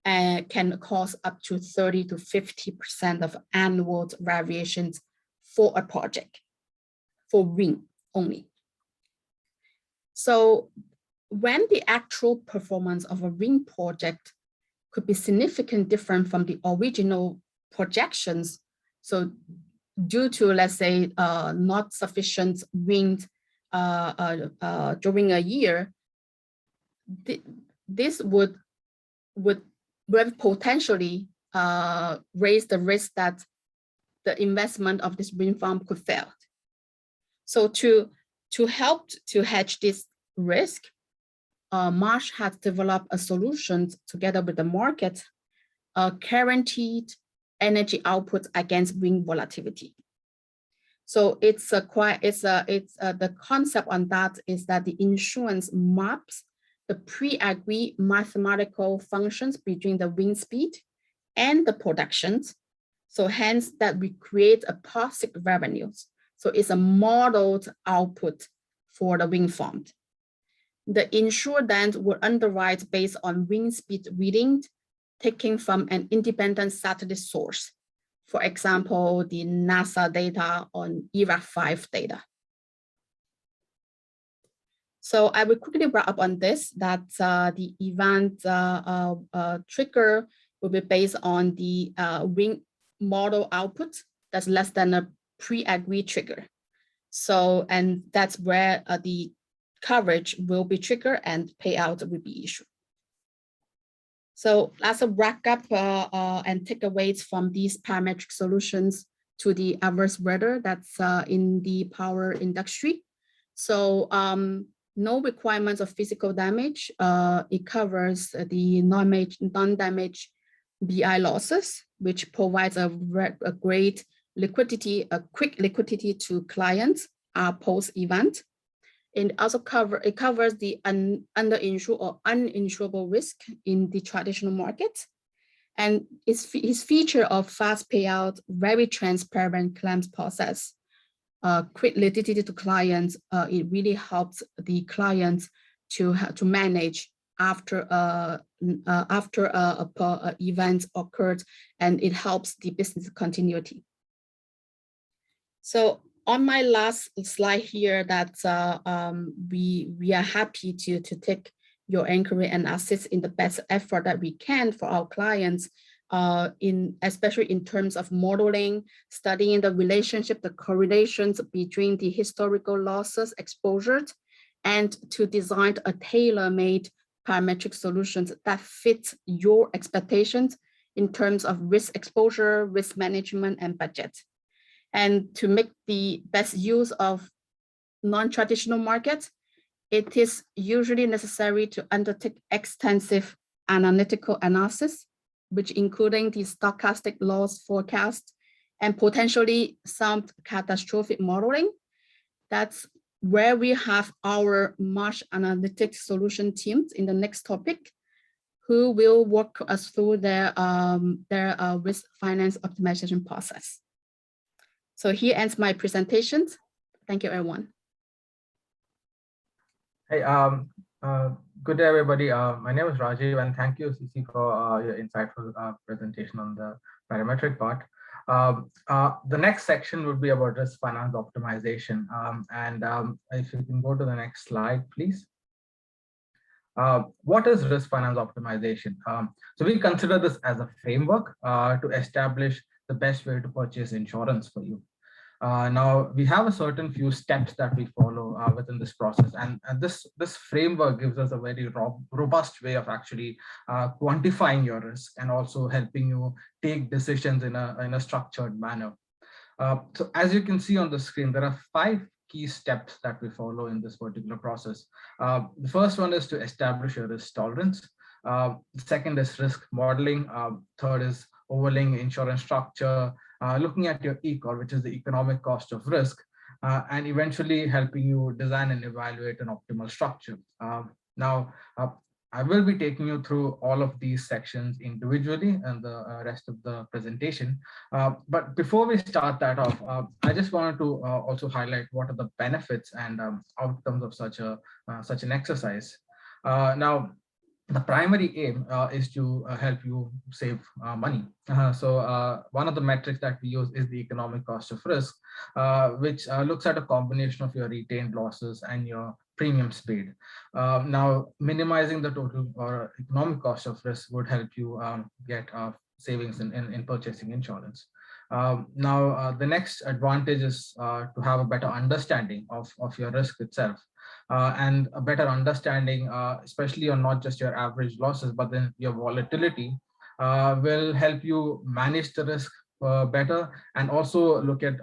can cause up to 30 to 50% of annual variations for a project, for wind only. So when the actual performance of a wind project could be significantly different from the original projections, so due to, let's say, not sufficient wind during a year, this would potentially raise the risk that the investment of this wind farm could fail. So to help to hedge this risk, Marsh has developed a solution together with the market, guaranteed energy output against wind volatility. So the concept on that is that the insurance maps the pre-agreed mathematical functions between the wind speed and the productions. So hence that we create a positive revenues. So it's a modeled output for the wind farm. The insured then would underwrite based on wind speed reading taken from an independent satellite source. For example, the NASA data on Iraq 5 data. So I will quickly wrap up on this, that the event trigger will be based on the wind model output that's less than a pre-agreed trigger. So, and that's where the coverage will be triggered and payout will be issued. So as a wrap up and takeaways from these parametric solutions to the adverse weather that's in the power industry. So no requirements of physical damage. It covers the non-damage BI losses, which provides a great liquidity, a quick liquidity to clients post-event. It also covers the underinsured or uninsurable risk in the traditional market. And its feature of fast payout, very transparent claims process, quick liquidity to clients, it really helps the clients to manage after event occurred, and it helps the business continuity. So on my last slide here, that we are happy to take your inquiry and assist in the best effort that we can for our clients, especially in terms of modeling, studying the relationship, the correlations between the historical losses exposures, and to design a tailor-made parametric solutions that fit your expectations in terms of risk exposure, risk management, and budget. And to make the best use of non-traditional markets, it is usually necessary to undertake extensive analytical analysis, which including the stochastic loss forecast and potentially some catastrophic modeling. That's where we have our Marsh Analytics Solution teams in the next topic, who will walk us through their risk finance optimization process. So here ends my presentations. Thank you, everyone. Hey, good day, everybody. My name is Rajiv, and thank you, CC, for your insightful presentation on the parametric part. The next section would be about risk finance optimization. If you can go to the next slide, please. What is risk finance optimization? So we consider this as a framework to establish the best way to purchase insurance for you. Now we have a certain few steps that we follow within this process, and this framework gives us a very robust way of actually quantifying your risk and also helping you take decisions in a structured manner. So as you can see on the screen, there are 5 key steps that we follow in this particular process. The first one is to establish your risk tolerance. The second is risk modeling. Third is overlaying insurance structure, looking at your ECOR, which is the economic cost of risk, and eventually helping you design and evaluate an optimal structure. Now, I will be taking you through all of these sections individually and the rest of the presentation. But before we start that off, I just wanted to also highlight what are the benefits and outcomes of such an exercise. Now, the primary aim is to help you save money. So one of the metrics that we use is the economic cost of risk, which looks at a combination of your retained losses and your premiums paid. Now, minimizing the total or economic cost of risk would help you get savings in purchasing insurance. Now, the next advantage is to have a better understanding of your risk itself. And a better understanding, especially on not just your average losses, but then your volatility, will help you manage the risk better, and also look at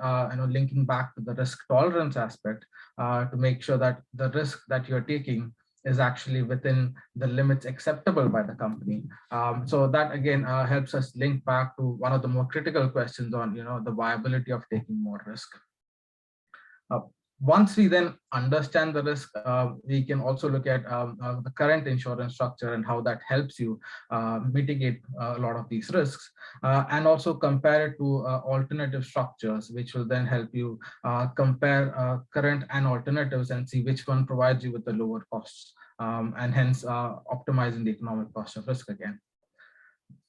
linking back to the risk tolerance aspect to make sure that the risk that you're taking is actually within the limits acceptable by the company. So that again helps us link back to one of the more critical questions on the viability of taking more risk. Once we then understand the risk, we can also look at the current insurance structure and how that helps you mitigate a lot of these risks, and also compare it to alternative structures, which will then help you compare current and alternatives and see which one provides you with the lower costs and hence optimizing the economic cost of risk again.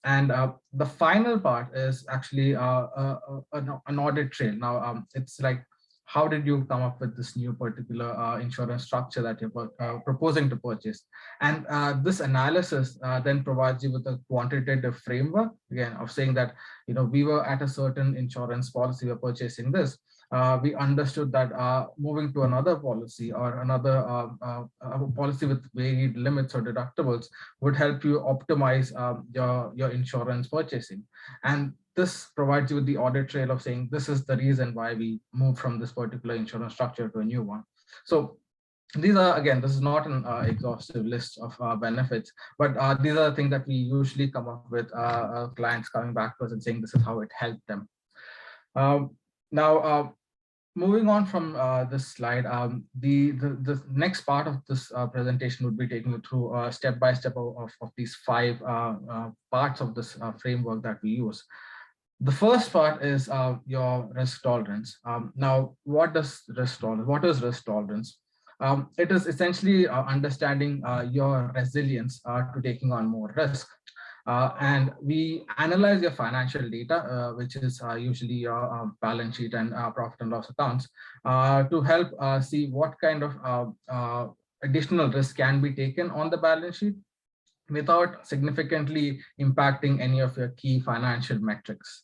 And the final part is actually an audit trail. Now, it's like, how did you come up with this new particular insurance structure that you're proposing to purchase? And this analysis then provides you with a quantitative framework, again, of saying that, we were at a certain insurance policy, we're purchasing this. We understood that moving to another policy or another policy with varied limits or deductibles would help you optimize your insurance purchasing. And this provides you with the audit trail of saying, this is the reason why we moved from this particular insurance structure to a new one. So these are, again, this is not an exhaustive list of benefits, but these are the things that we usually come up with, clients coming back to us and saying this is how it helped them. Now, moving on from this slide, the next part of this presentation would be taking you through step by step of these 5 parts of this framework that we use. The first part is your risk tolerance. Now, what is risk tolerance? It is essentially understanding your resilience to taking on more risk. And we analyze your financial data, which is usually your balance sheet and profit and loss accounts, to help see what kind of additional risk can be taken on the balance sheet without significantly impacting any of your key financial metrics.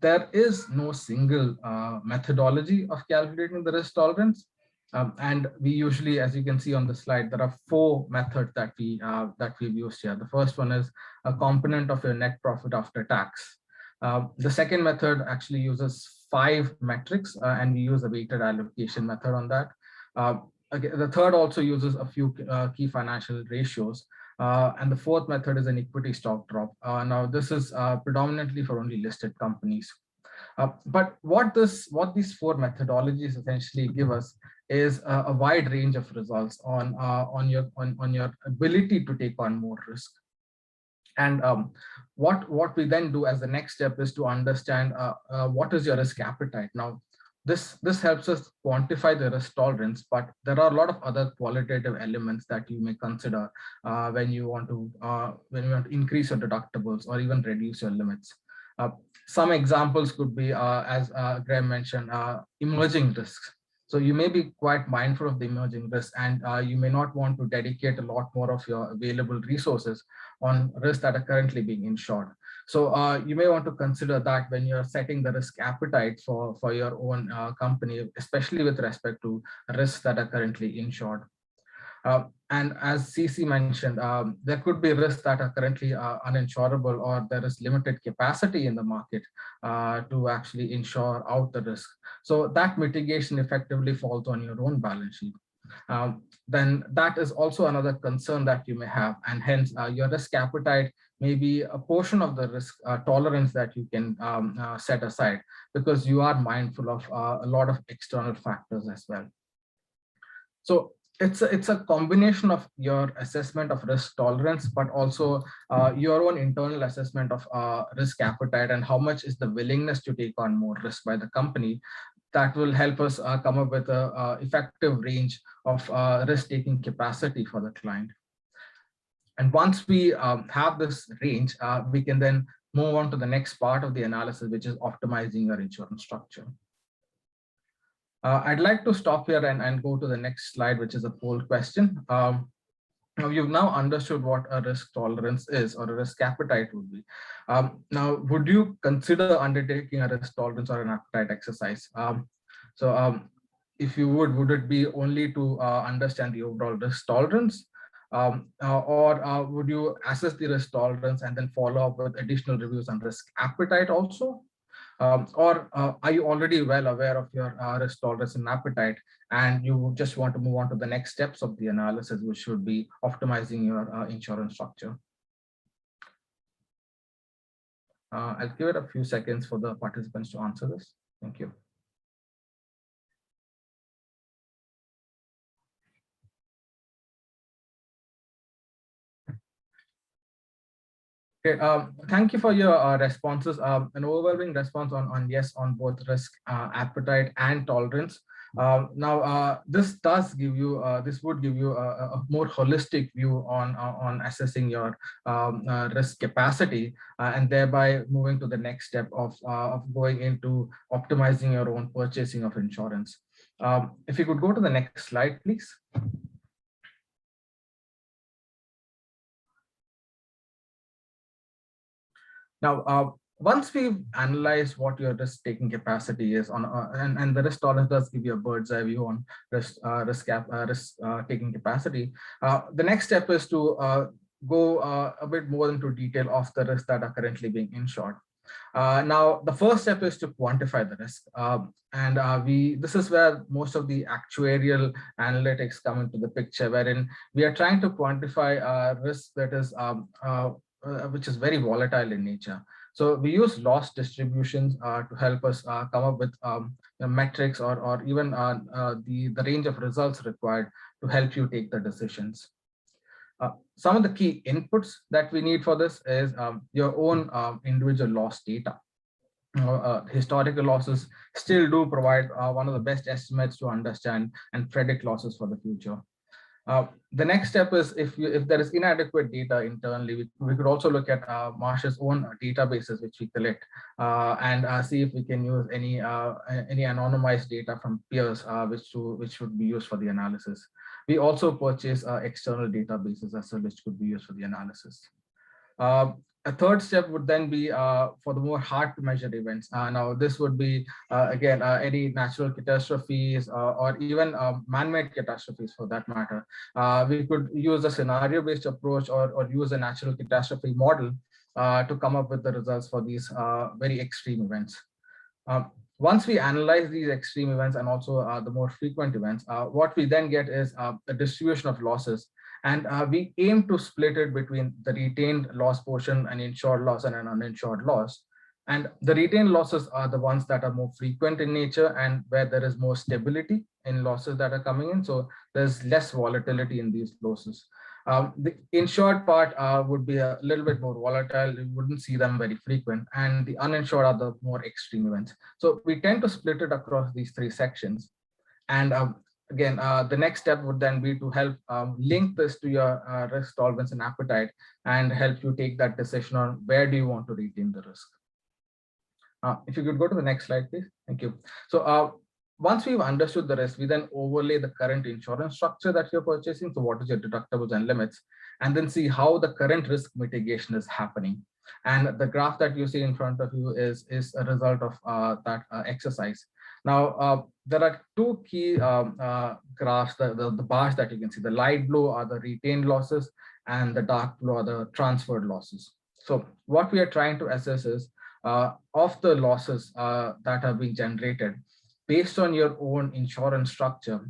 There is no single methodology of calculating the risk tolerance. And we usually, as you can see on the slide, there are 4 methods that we've used here. The first one is a component of your net profit after tax. The second method actually uses 5 metrics, and we use a weighted allocation method on that. Again, the third also uses a few key financial ratios. And the fourth method is an equity stock drop. Now, this is predominantly for only listed companies. But what these 4 methodologies essentially give us is a wide range of results on your ability to take on more risk. And what we then do as the next step is to understand what is your risk appetite. Now, this helps us quantify the risk tolerance, but there are a lot of other qualitative elements that you may consider when you want to increase your deductibles or even reduce your limits. Some examples could be, as Graham mentioned, emerging risks. So you may be quite mindful of the emerging risks, and you may not want to dedicate a lot more of your available resources on risks that are currently being insured. So you may want to consider that when you're setting the risk appetite for your own company, especially with respect to risks that are currently insured. And as CC mentioned, there could be risks that are currently uninsurable, or there is limited capacity in the market to actually insure out the risk. So that mitigation effectively falls on your own balance sheet. Then that is also another concern that you may have, and hence your risk appetite may be a portion of the risk tolerance that you can set aside, because you are mindful of a lot of external factors as well. So it's a combination of your assessment of risk tolerance, but also your own internal assessment of risk appetite and how much is the willingness to take on more risk by the company that will help us come up with an effective range of risk-taking capacity for the client. And once we have this range, we can then move on to the next part of the analysis, which is optimizing your insurance structure. I'd like to stop here and go to the next slide, which is a poll question. Now, you've now understood what a risk tolerance is, or a risk appetite would be. Now, would you consider undertaking a risk tolerance or an appetite exercise? If you would it be only to understand the overall risk tolerance? Or would you assess the risk tolerance and then follow up with additional reviews on risk appetite also? Or are you already well aware of your risk tolerance and appetite, and you just want to move on to the next steps of the analysis, which should be optimizing your insurance structure? I'll give it a few seconds for the participants to answer this. Thank you. Okay, thank you for your responses. An overwhelming response on yes on both risk, appetite, and tolerance. This does give you, this would give you a more holistic view on assessing your risk capacity, and thereby moving to the next step of going into optimizing your own purchasing of insurance. If you could go to the next slide, please. Now, once we've analyzed what your risk taking capacity is on, and the risk tolerance does give you a bird's eye view on risk taking capacity, the next step is to go a bit more into detail of the risks that are currently being insured. Now, the first step is to quantify the risk. This is where most of the actuarial analytics come into the picture, wherein we are trying to quantify risk that is which is very volatile in nature. So we use loss distributions to help us come up with metrics or even the range of results required to help you take the decisions. Some of the key inputs that we need for this is your own individual loss data. Historical losses still do provide one of the best estimates to understand and predict losses for the future. The next step is if there is inadequate data internally, we could also look at Marsh's own databases which we collect and see if we can use any anonymized data from peers which would be used for the analysis. We also purchase external databases as well, which could be used for the analysis. A third step would then be for the more hard to measure events. Now, this would be, again, any natural catastrophes or even man-made catastrophes for that matter. We could use a scenario-based approach or use a natural catastrophe model to come up with the results for these very extreme events. Once we analyze these extreme events and also the more frequent events, what we then get is a distribution of losses. And we aim to split it between the retained loss portion, an insured loss, and an uninsured loss. And the retained losses are the ones that are more frequent in nature and where there is more stability in losses that are coming in. So there's less volatility in these losses. The insured part would be a little bit more volatile. You wouldn't see them very frequent. And the uninsured are the more extreme events. So we tend to split it across these three sections. And again, the next step would then be to help link this to your risk tolerance and appetite and help you take that decision on where do you want to retain the risk. If you could go to the next slide, please. Thank you. So once we've understood the risk, we then overlay the current insurance structure that you're purchasing. So what is your deductibles and limits, and then see how the current risk mitigation is happening. And the graph that you see in front of you is a result of that exercise. Now, there are two key graphs, the bars that you can see. The light blue are the retained losses and the dark blue are the transferred losses. So what we are trying to assess is of the losses that are being generated based on your own insurance structure,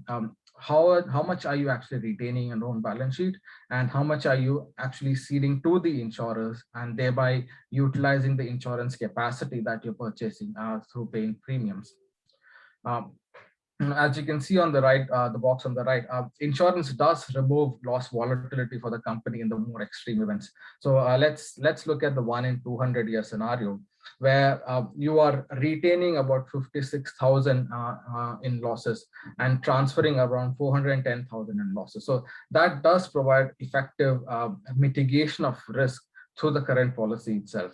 how much are you actually retaining in your own balance sheet, and how much are you actually ceding to the insurers and thereby utilizing the insurance capacity that you're purchasing through paying premiums. As you can see on the right, the box on the right, insurance does remove loss volatility for the company in the more extreme events. So let's look at the 1 in 200 year scenario, where you are retaining about 56,000 in losses and transferring around 410,000 in losses. So that does provide effective mitigation of risk through the current policy itself.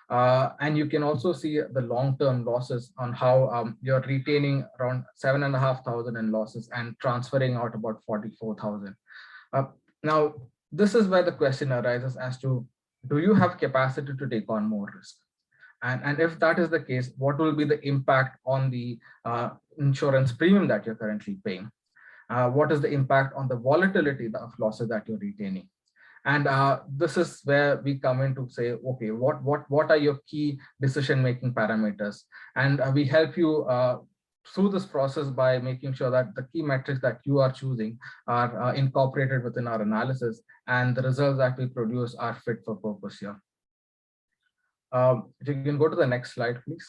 And you can also see the long-term losses on how you're retaining around 7,500 in losses and transferring out about 44,000. Now, this is where the question arises as to, do you have capacity to take on more risk? And if that is the case, what will be the impact on the insurance premium that you're currently paying? What is the impact on the volatility of losses that you're retaining? And this is where we come in to say, okay, what are your key decision-making parameters? And we help you through this process by making sure that the key metrics that you are choosing are incorporated within our analysis, and the results that we produce are fit for purpose here. If you can go to the next slide, please.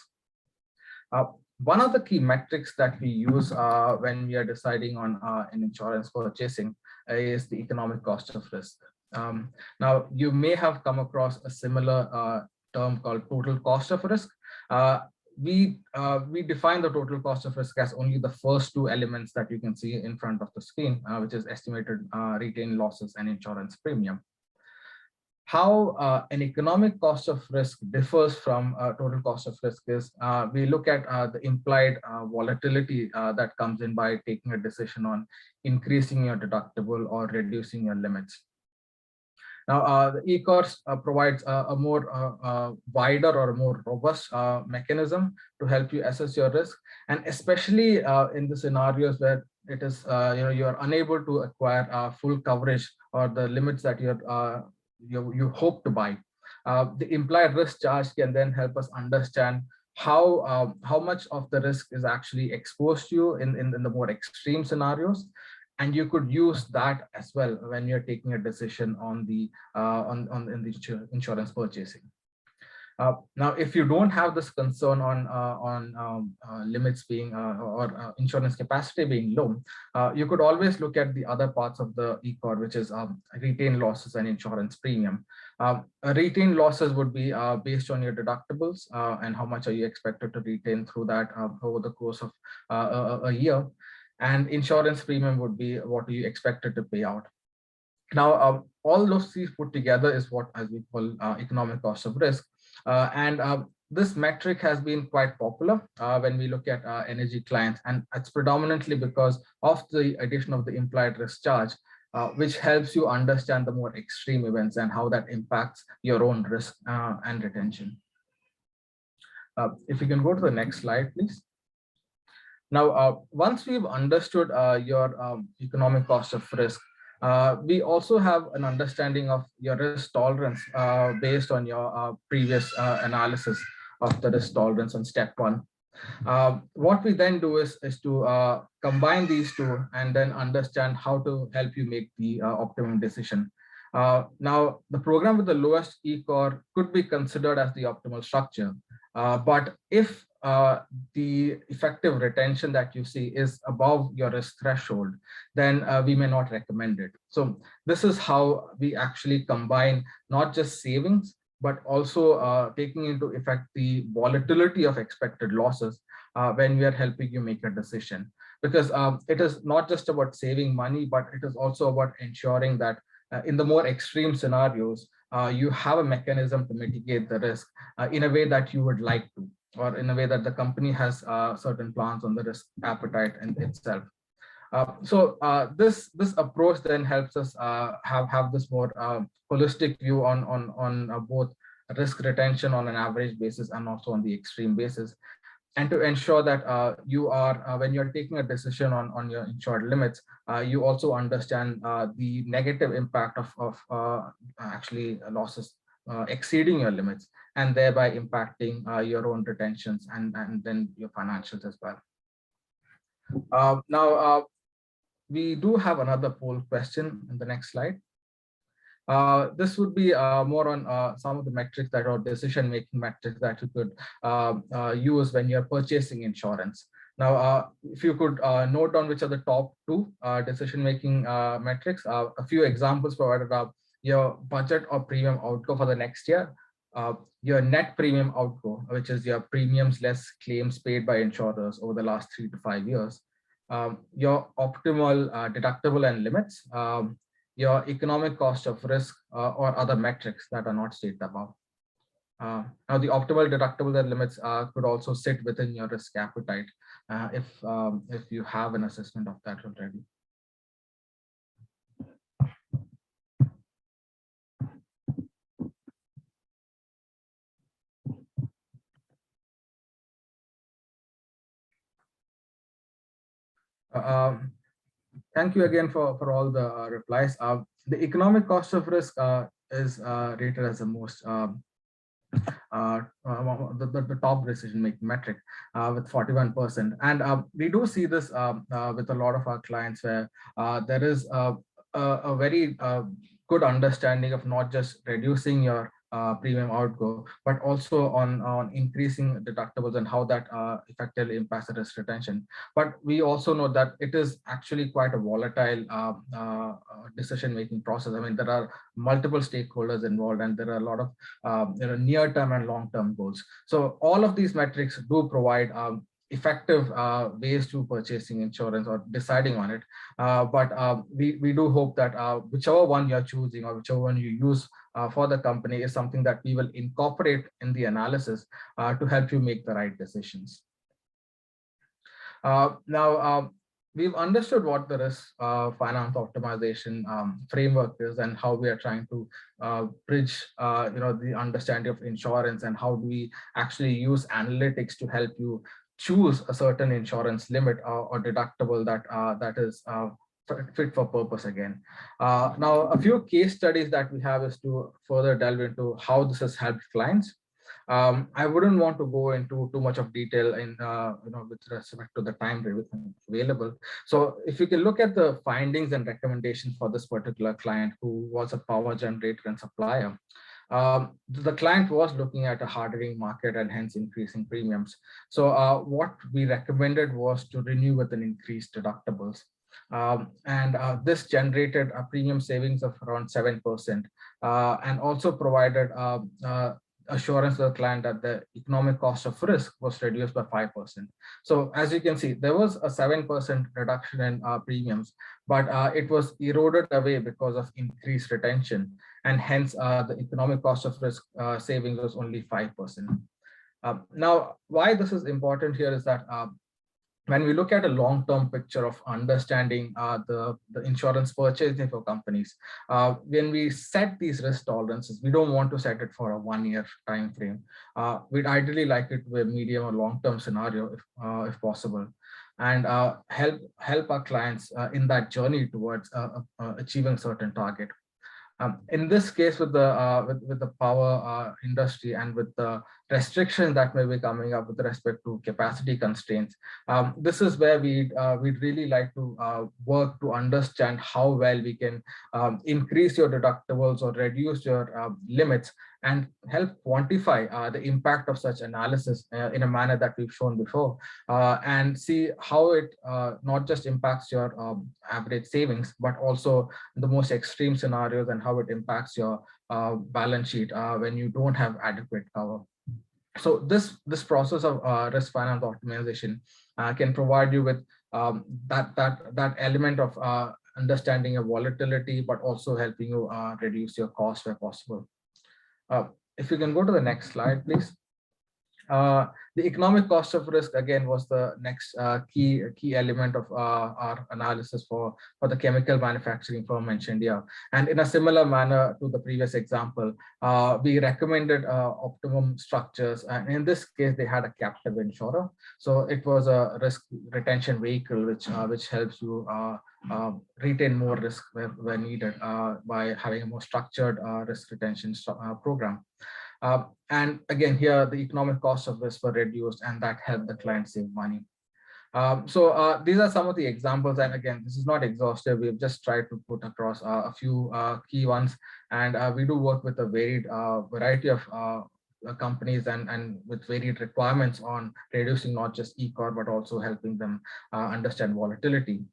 One of the key metrics that we use when we are deciding on an insurance purchasing is the economic cost of risk. Now, you may have come across a similar term called total cost of risk. we define the total cost of risk as only the first two elements that you can see in front of the screen, which is estimated retained losses and insurance premium. How an economic cost of risk differs from total cost of risk is we look at the implied volatility that comes in by taking a decision on increasing your deductible or reducing your limits. Now, the e-course provides a more wider or a more robust mechanism to help you assess your risk, and especially in the scenarios where it is you're unable to acquire full coverage or the limits that you hope to buy. The implied risk charge can then help us understand how much of the risk is actually exposed to you in the more extreme scenarios, and you could use that as well when you're taking a decision on the insurance purchasing. Now, if you don't have this concern on limits being or insurance capacity being low, you could always look at the other parts of the e-core, which is retained losses and insurance premium. Retained losses would be based on your deductibles and how much are you expected to retain through that over the course of a year. And insurance premium would be what you expected to pay out. Now, all of these put together is what as we call economic cost of risk. This metric has been quite popular when we look at energy clients, and it's predominantly because of the addition of the implied risk charge, which helps you understand the more extreme events and how that impacts your own risk and retention. If you can go to the next slide, please. Now, once we've understood your economic cost of risk, we also have an understanding of your risk tolerance based on your previous analysis of the risk tolerance on step 1. What we then do is to combine these two and then understand how to help you make the optimum decision. Now, the program with the lowest e-core could be considered as the optimal structure. But if the effective retention that you see is above your risk threshold, then we may not recommend it. So this is how we actually combine not just savings, but also taking into effect the volatility of expected losses when we are helping you make a decision. Because it is not just about saving money, but it is also about ensuring that in the more extreme scenarios, you have a mechanism to mitigate the risk in a way that you would like to, or in a way that the company has certain plans on the risk appetite in itself. So this approach then helps us have this more holistic view on both risk retention on an average basis and also on the extreme basis, and to ensure that you are when you're taking a decision on your insured limits, you also understand the negative impact of actually losses exceeding your limits, and thereby impacting your own retentions and then your financials as well. Now, we do have another poll question in the next slide. This would be more on some of the metrics that are decision-making metrics that you could use when you're purchasing insurance. Now, if you could note down which are the top 2 decision-making metrics, a few examples provided are your budget or premium outgo for the next year, your net premium outgo, which is your premiums less claims paid by insurers over the last 3 to 5 years, your optimal deductible and limits, your economic cost of risk, or other metrics that are not stated above. Now, the optimal deductible and limits could also sit within your risk appetite if you have an assessment of that already. Thank you again for all the replies. The economic cost of risk is rated as the most the top decision-making metric with 41%. And we do see this with a lot of our clients where there is a very good understanding of not just reducing your premium outgo, but also on increasing deductibles and how that effectively impacts the risk retention. But we also know that it is actually quite a volatile decision-making process. I mean, there are multiple stakeholders involved, and there are a lot of near-term and long-term goals. So all of these metrics do provide effective ways to purchasing insurance or deciding on it. But we do hope that whichever one you're choosing or whichever one you use for the company is something that we will incorporate in the analysis to help you make the right decisions. Now, we've understood what the risk finance optimization framework is and how we are trying to bridge the understanding of insurance and how do we actually use analytics to help you choose a certain insurance limit or deductible that is fit for purpose again. Now, a few case studies that we have is to further delve into how this has helped clients. I wouldn't want to go into too much of detail in with respect to the time available. So if you can look at the findings and recommendations for this particular client who was a power generator and supplier, the client was looking at a hardening market and hence increasing premiums. So what we recommended was to renew with an increased deductibles. This generated a premium savings of around 7% and also provided assurance to the client that the economic cost of risk was reduced by 5%. So as you can see, there was a 7% reduction in premiums, but it was eroded away because of increased retention, and hence the economic cost of risk savings was only 5%. Now, why this is important here is that when we look at a long-term picture of understanding the insurance purchasing for companies, when we set these risk tolerances, we don't want to set it for a 1-year time frame. We'd ideally like it to be a medium or long-term scenario if possible, and help our clients in that journey towards achieving certain target. In this case, with the power industry and with the restrictions that may be coming up with respect to capacity constraints, this is where we'd really like to work to understand how well we can increase your deductibles or reduce your limits and help quantify the impact of such analysis in a manner that we've shown before, and see how it not just impacts your average savings, but also the most extreme scenarios and how it impacts your balance sheet when you don't have adequate cover. So this process of risk finance optimization can provide you with that element of understanding your volatility, but also helping you reduce your costs where possible. If you can go to the next slide, please. The economic cost of risk again was the next key element of our analysis for the chemical manufacturing firm Marsh India. And in a similar manner to the previous example, we recommended optimum structures. And in this case, they had a captive insurer. So it was a risk retention vehicle, which helps you retain more risk where needed by having a more structured risk retention program. And again, here the economic cost of risk were reduced, and that helped the client save money. So these are some of the examples, and again, this is not exhaustive. We've just tried to put across a few key ones, and we do work with a variety of companies and with varied requirements on reducing not just e-core, but also helping them understand volatility.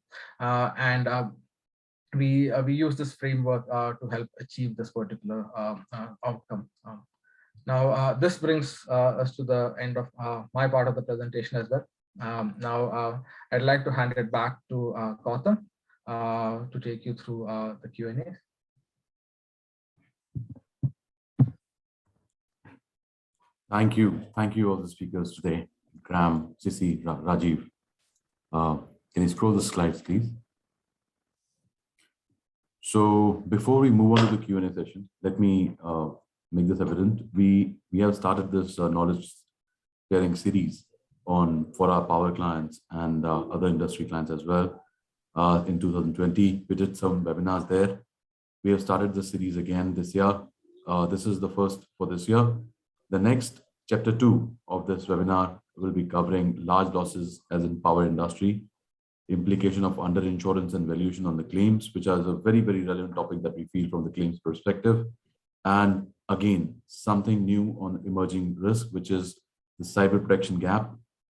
We use this framework to help achieve this particular outcome. Now, this brings us to the end of my part of the presentation as well. Now, I'd like to hand it back to Gautam to take you through the Q&A. Thank you all the speakers today, Graham, Sissy, Rajiv. Can you scroll the slides, please? So before we move on to the Q&A session, let me make this evident. We have started this knowledge sharing series for our power clients and other industry clients as well. In 2020, we did some webinars there. We have started the series again this year. This is the first for this year. The next chapter 2 of this webinar will be covering large losses as in power industry, implication of underinsurance and valuation on the claims, which is a very, very relevant topic that we feel from the claims perspective, and again, something new on emerging risk, which is the cyber protection gap,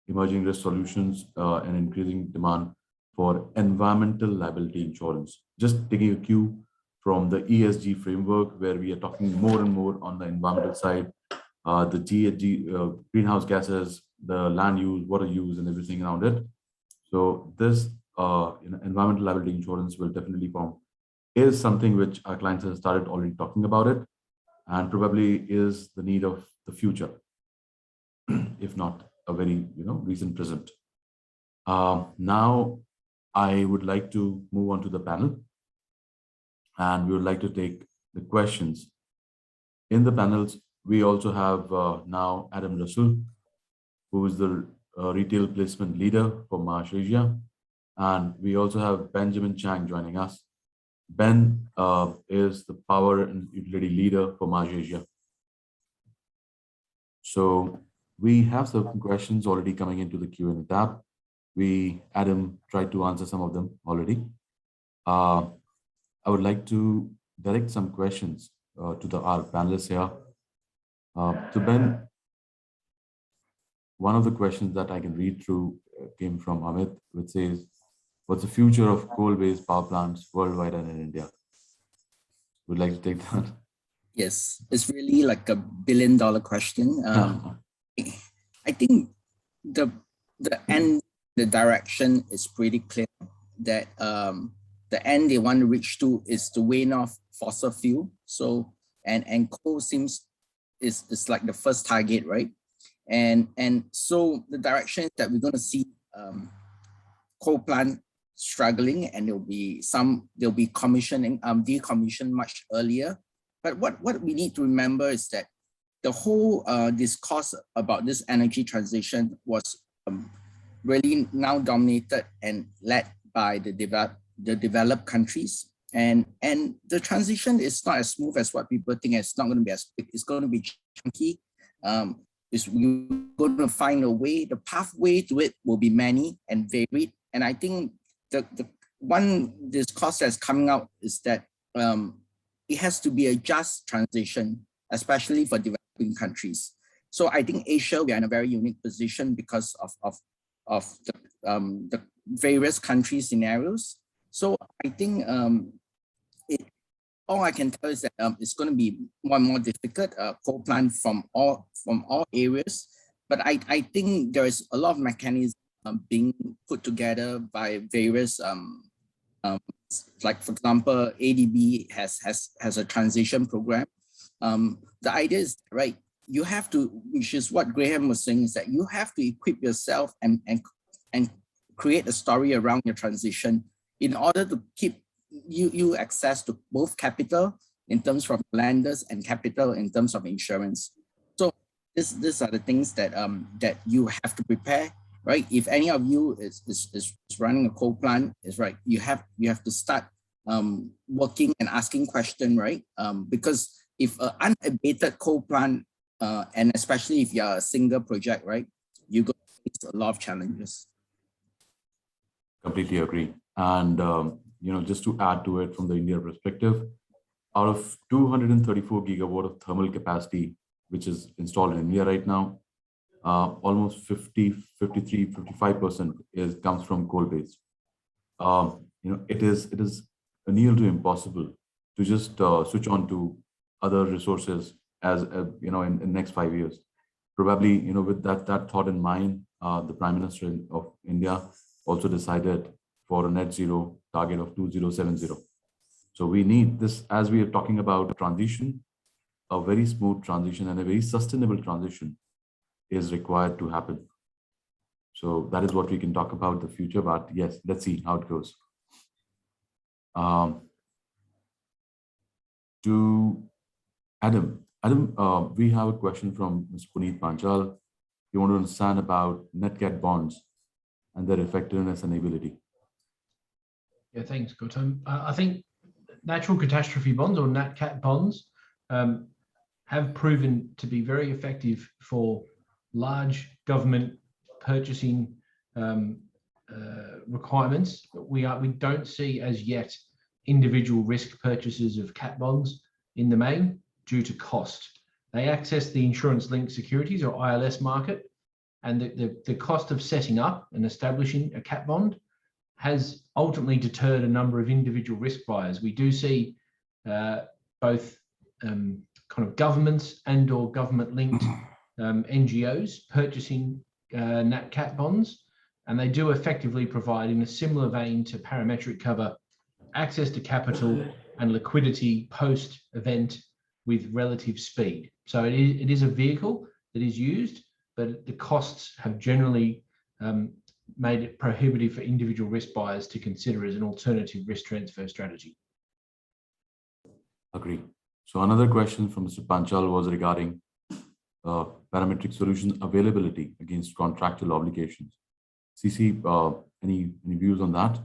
emerging risk solutions, and increasing demand for environmental liability insurance. Just taking a cue from the ESG framework, where we are talking more and more on the environmental side, the GHG, greenhouse gases, the land use, water use, and everything around it. So this environmental liability insurance will definitely form, is something which our clients have started already talking about it, and probably is the need of the future, if not a very recent present. Now, I would like to move on to the panel, and we would like to take the questions. In the panels, we also have now Adam Russell, who is the retail placement leader for Marsh Asia, and we also have Benjamin Chang joining us. Ben is the power and utility leader for Marsh Asia. So we have certain questions already coming into the Q&A tab. Adam tried to answer some of them already. I would like to direct some questions to our panelists here. So Ben, one of the questions that I can read through came from Amit, which says, what's the future of coal-based power plants worldwide and in India? Would like to take that? Yes, it's really like a billion-dollar question. I think the end, the direction is pretty clear, that the end they want to reach to is to wane off fossil fuel. So and coal seems is like the first target, right? And so the direction is that we're going to see coal plant struggling, and there'll be commissioning, decommissioned much earlier. But what we need to remember is that the whole discourse about this energy transition was really now dominated and led by the developed countries. And the transition is not as smooth as what people think. It's not going to be as quick. It's going to be chunky. We're going to find a way. The pathway to it will be many and varied. And I think the one discourse that's coming out is that it has to be a just transition, especially for developing countries. So I think Asia, we are in a very unique position because of the various country scenarios. So I think all I can tell is that it's going to be more and more difficult, coal plant from all areas. But I think there is a lot of mechanisms being put together by various, like for example, ADB has a transition program. The idea is, right, you have to, which is what Graham was saying, is that you have to equip yourself and create a story around your transition in order to keep you access to both capital in terms of lenders and capital in terms of insurance. So these are the things that that you have to prepare, right? If any of you is running a coal plant, is right, you have to start working and asking questions, right? Because if an unabated coal plant, and especially if you're a single project, right, you're going to face a lot of challenges. Completely agree. And just to add to it from the India perspective, out of 234 gigawatt of thermal capacity, which is installed in India right now, almost 55% comes from coal-based. It is near to impossible to just switch on to other resources as in the next 5 years. Probably, with that thought in mind, the Prime Minister of India also decided for a net zero target of 2070. So we need this, as we are talking about transition, a very smooth transition and a very sustainable transition is required to happen. So that is what we can talk about the future, but yes, let's see how it goes. To Adam, we have a question from Mr. Puneet Panchal. You want to understand about net cat bonds and their effectiveness and ability. Yeah, thanks, Gautam. I think natural catastrophe bonds, or nat cat bonds, have proven to be very effective for large government purchasing requirements. We don't see as yet individual risk purchases of cat bonds in the main. due to cost. They access the insurance-linked securities or ILS market, and the cost of setting up and establishing a cat bond has ultimately deterred a number of individual risk buyers. We do see both kind of governments and or government-linked NGOs purchasing nat cat bonds, and they do effectively provide, in a similar vein to parametric cover, access to capital and liquidity post-event with relative speed. So it is a vehicle that is used, but the costs have generally made it prohibitive for individual risk buyers to consider as an alternative risk transfer strategy. Agree. So another question from Mr. Panchal was regarding parametric solution availability against contractual obligations. CC, any views on that?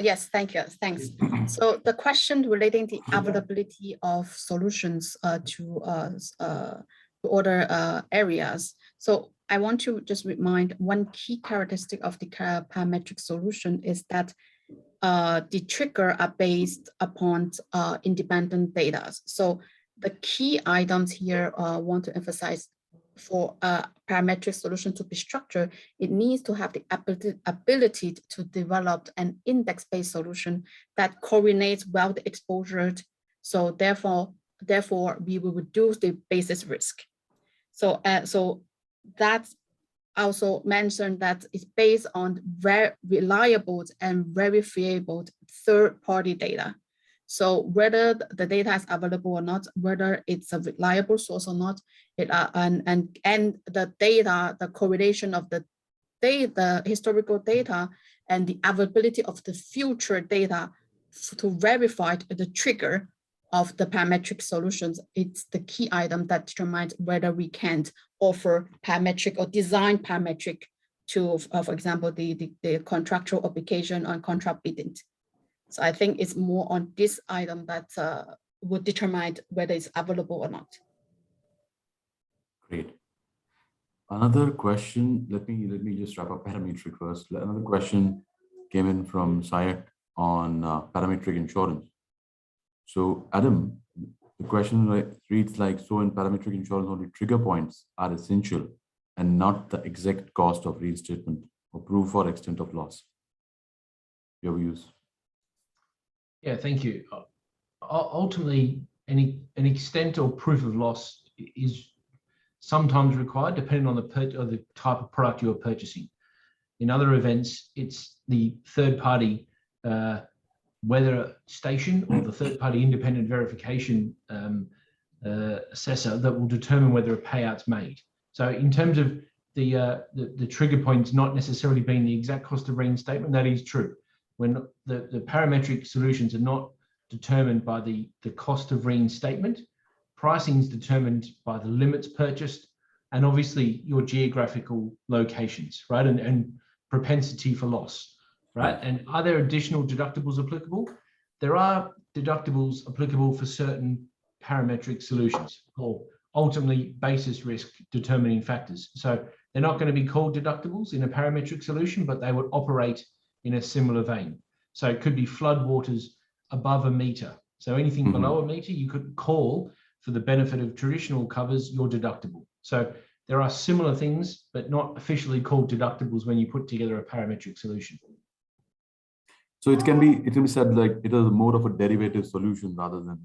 Yes, thank you. Thanks. So the question relating the availability of solutions to other areas. So I want to just remind one key characteristic of the parametric solution is that the trigger are based upon independent data. So the key items here want to emphasize for a parametric solution to be structured, it needs to have the ability to develop an index-based solution that coordinates well the exposure. So therefore, we will reduce the basis risk. So, so that's also mentioned that it's based on very reliable and verifiable third-party data. So whether the data is available or not, whether it's a reliable source or not, and the data, the correlation of the data, historical data, and the availability of the future data to verify the trigger of the parametric solutions, it's the key item that determines whether we can offer parametric or design parametric to, for example, the contractual obligation on contract bidding. So I think it's more on this item that would determine whether it's available or not. Great. Another question, let me just wrap up parametric first. Another question came in from Sayat on parametric insurance. So Adam, the question reads like, so in parametric insurance, only trigger points are essential and not the exact cost of reinstatement or proof or extent of loss. Your views? Yeah, thank you. Ultimately, an extent or proof of loss is sometimes required depending on the type of product you are purchasing. In other events, it's the third-party weather station or the third-party independent verification assessor that will determine whether a payout's made. So in terms of the trigger points not necessarily being the exact cost of reinstatement, that is true. When the parametric solutions are not determined by the cost of reinstatement, pricing is determined by the limits purchased and obviously your geographical locations, right? And propensity for loss, right? And are there additional deductibles applicable? There are deductibles applicable for certain parametric solutions or ultimately basis risk determining factors. So they're not going to be called deductibles in a parametric solution, but they would operate in a similar vein. So it could be flood waters above a meter. So anything below a meter, you could call for the benefit of traditional covers your deductible. So there are similar things, but not officially called deductibles when you put together a parametric solution. So it can be said like it is more of a derivative solution rather than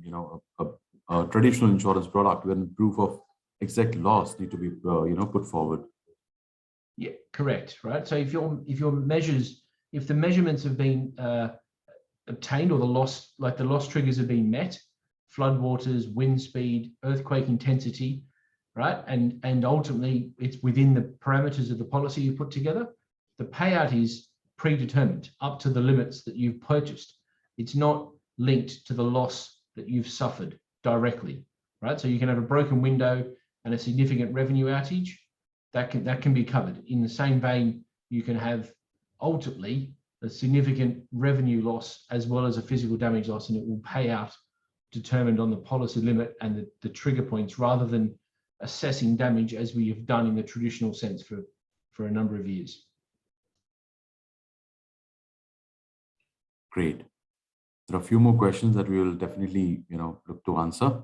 a traditional insurance product when proof of exact loss need to be put forward. Yeah, correct. Right. So if the measurements have been obtained or the loss triggers have been met, floodwaters, wind speed, earthquake intensity, right, and ultimately it's within the parameters of the policy you put together, the payout is predetermined up to the limits that you've purchased. It's not linked to the loss that you've suffered directly, right? So you can have a broken window and a significant revenue outage that can be covered. In the same vein, you can have ultimately a significant revenue loss as well as a physical damage loss, and it will pay out determined on the policy limit and the trigger points rather than assessing damage as we have done in the traditional sense for a number of years. Great. There are a few more questions that we will definitely, look to answer.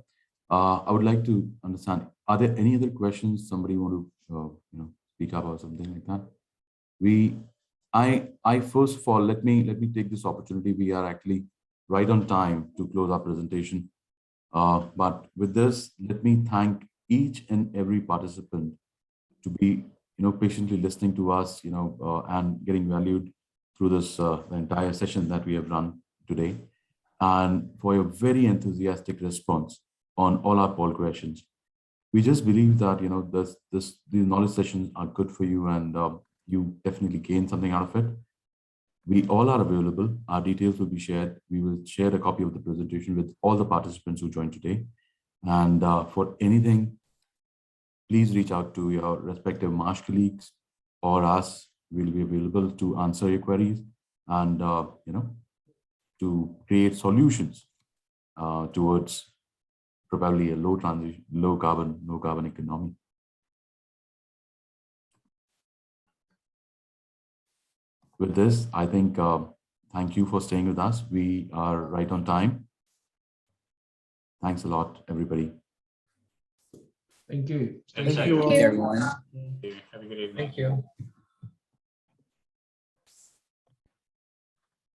I would like to understand, are there any other questions somebody want to, speak up or something like that? I first of all, let me take this opportunity. We are actually right on time to close our presentation. But with this, let me thank each and every participant to be, patiently listening to us, and getting valued through this the entire session that we have run today, and for your very enthusiastic response on all our poll questions. We just believe that these knowledge sessions are good for you, and you definitely gain something out of it. We all are available. Our details will be shared. We will share a copy of the presentation with all the participants who joined today. And for anything, please reach out to your respective Marsh colleagues or us. We'll be available to answer your queries and to create solutions towards probably a low carbon economy. With this, I think, thank you for staying with us. We are right on time. Thanks a lot, everybody. Thank you. Thank you, everyone. Have a good evening. Thank you.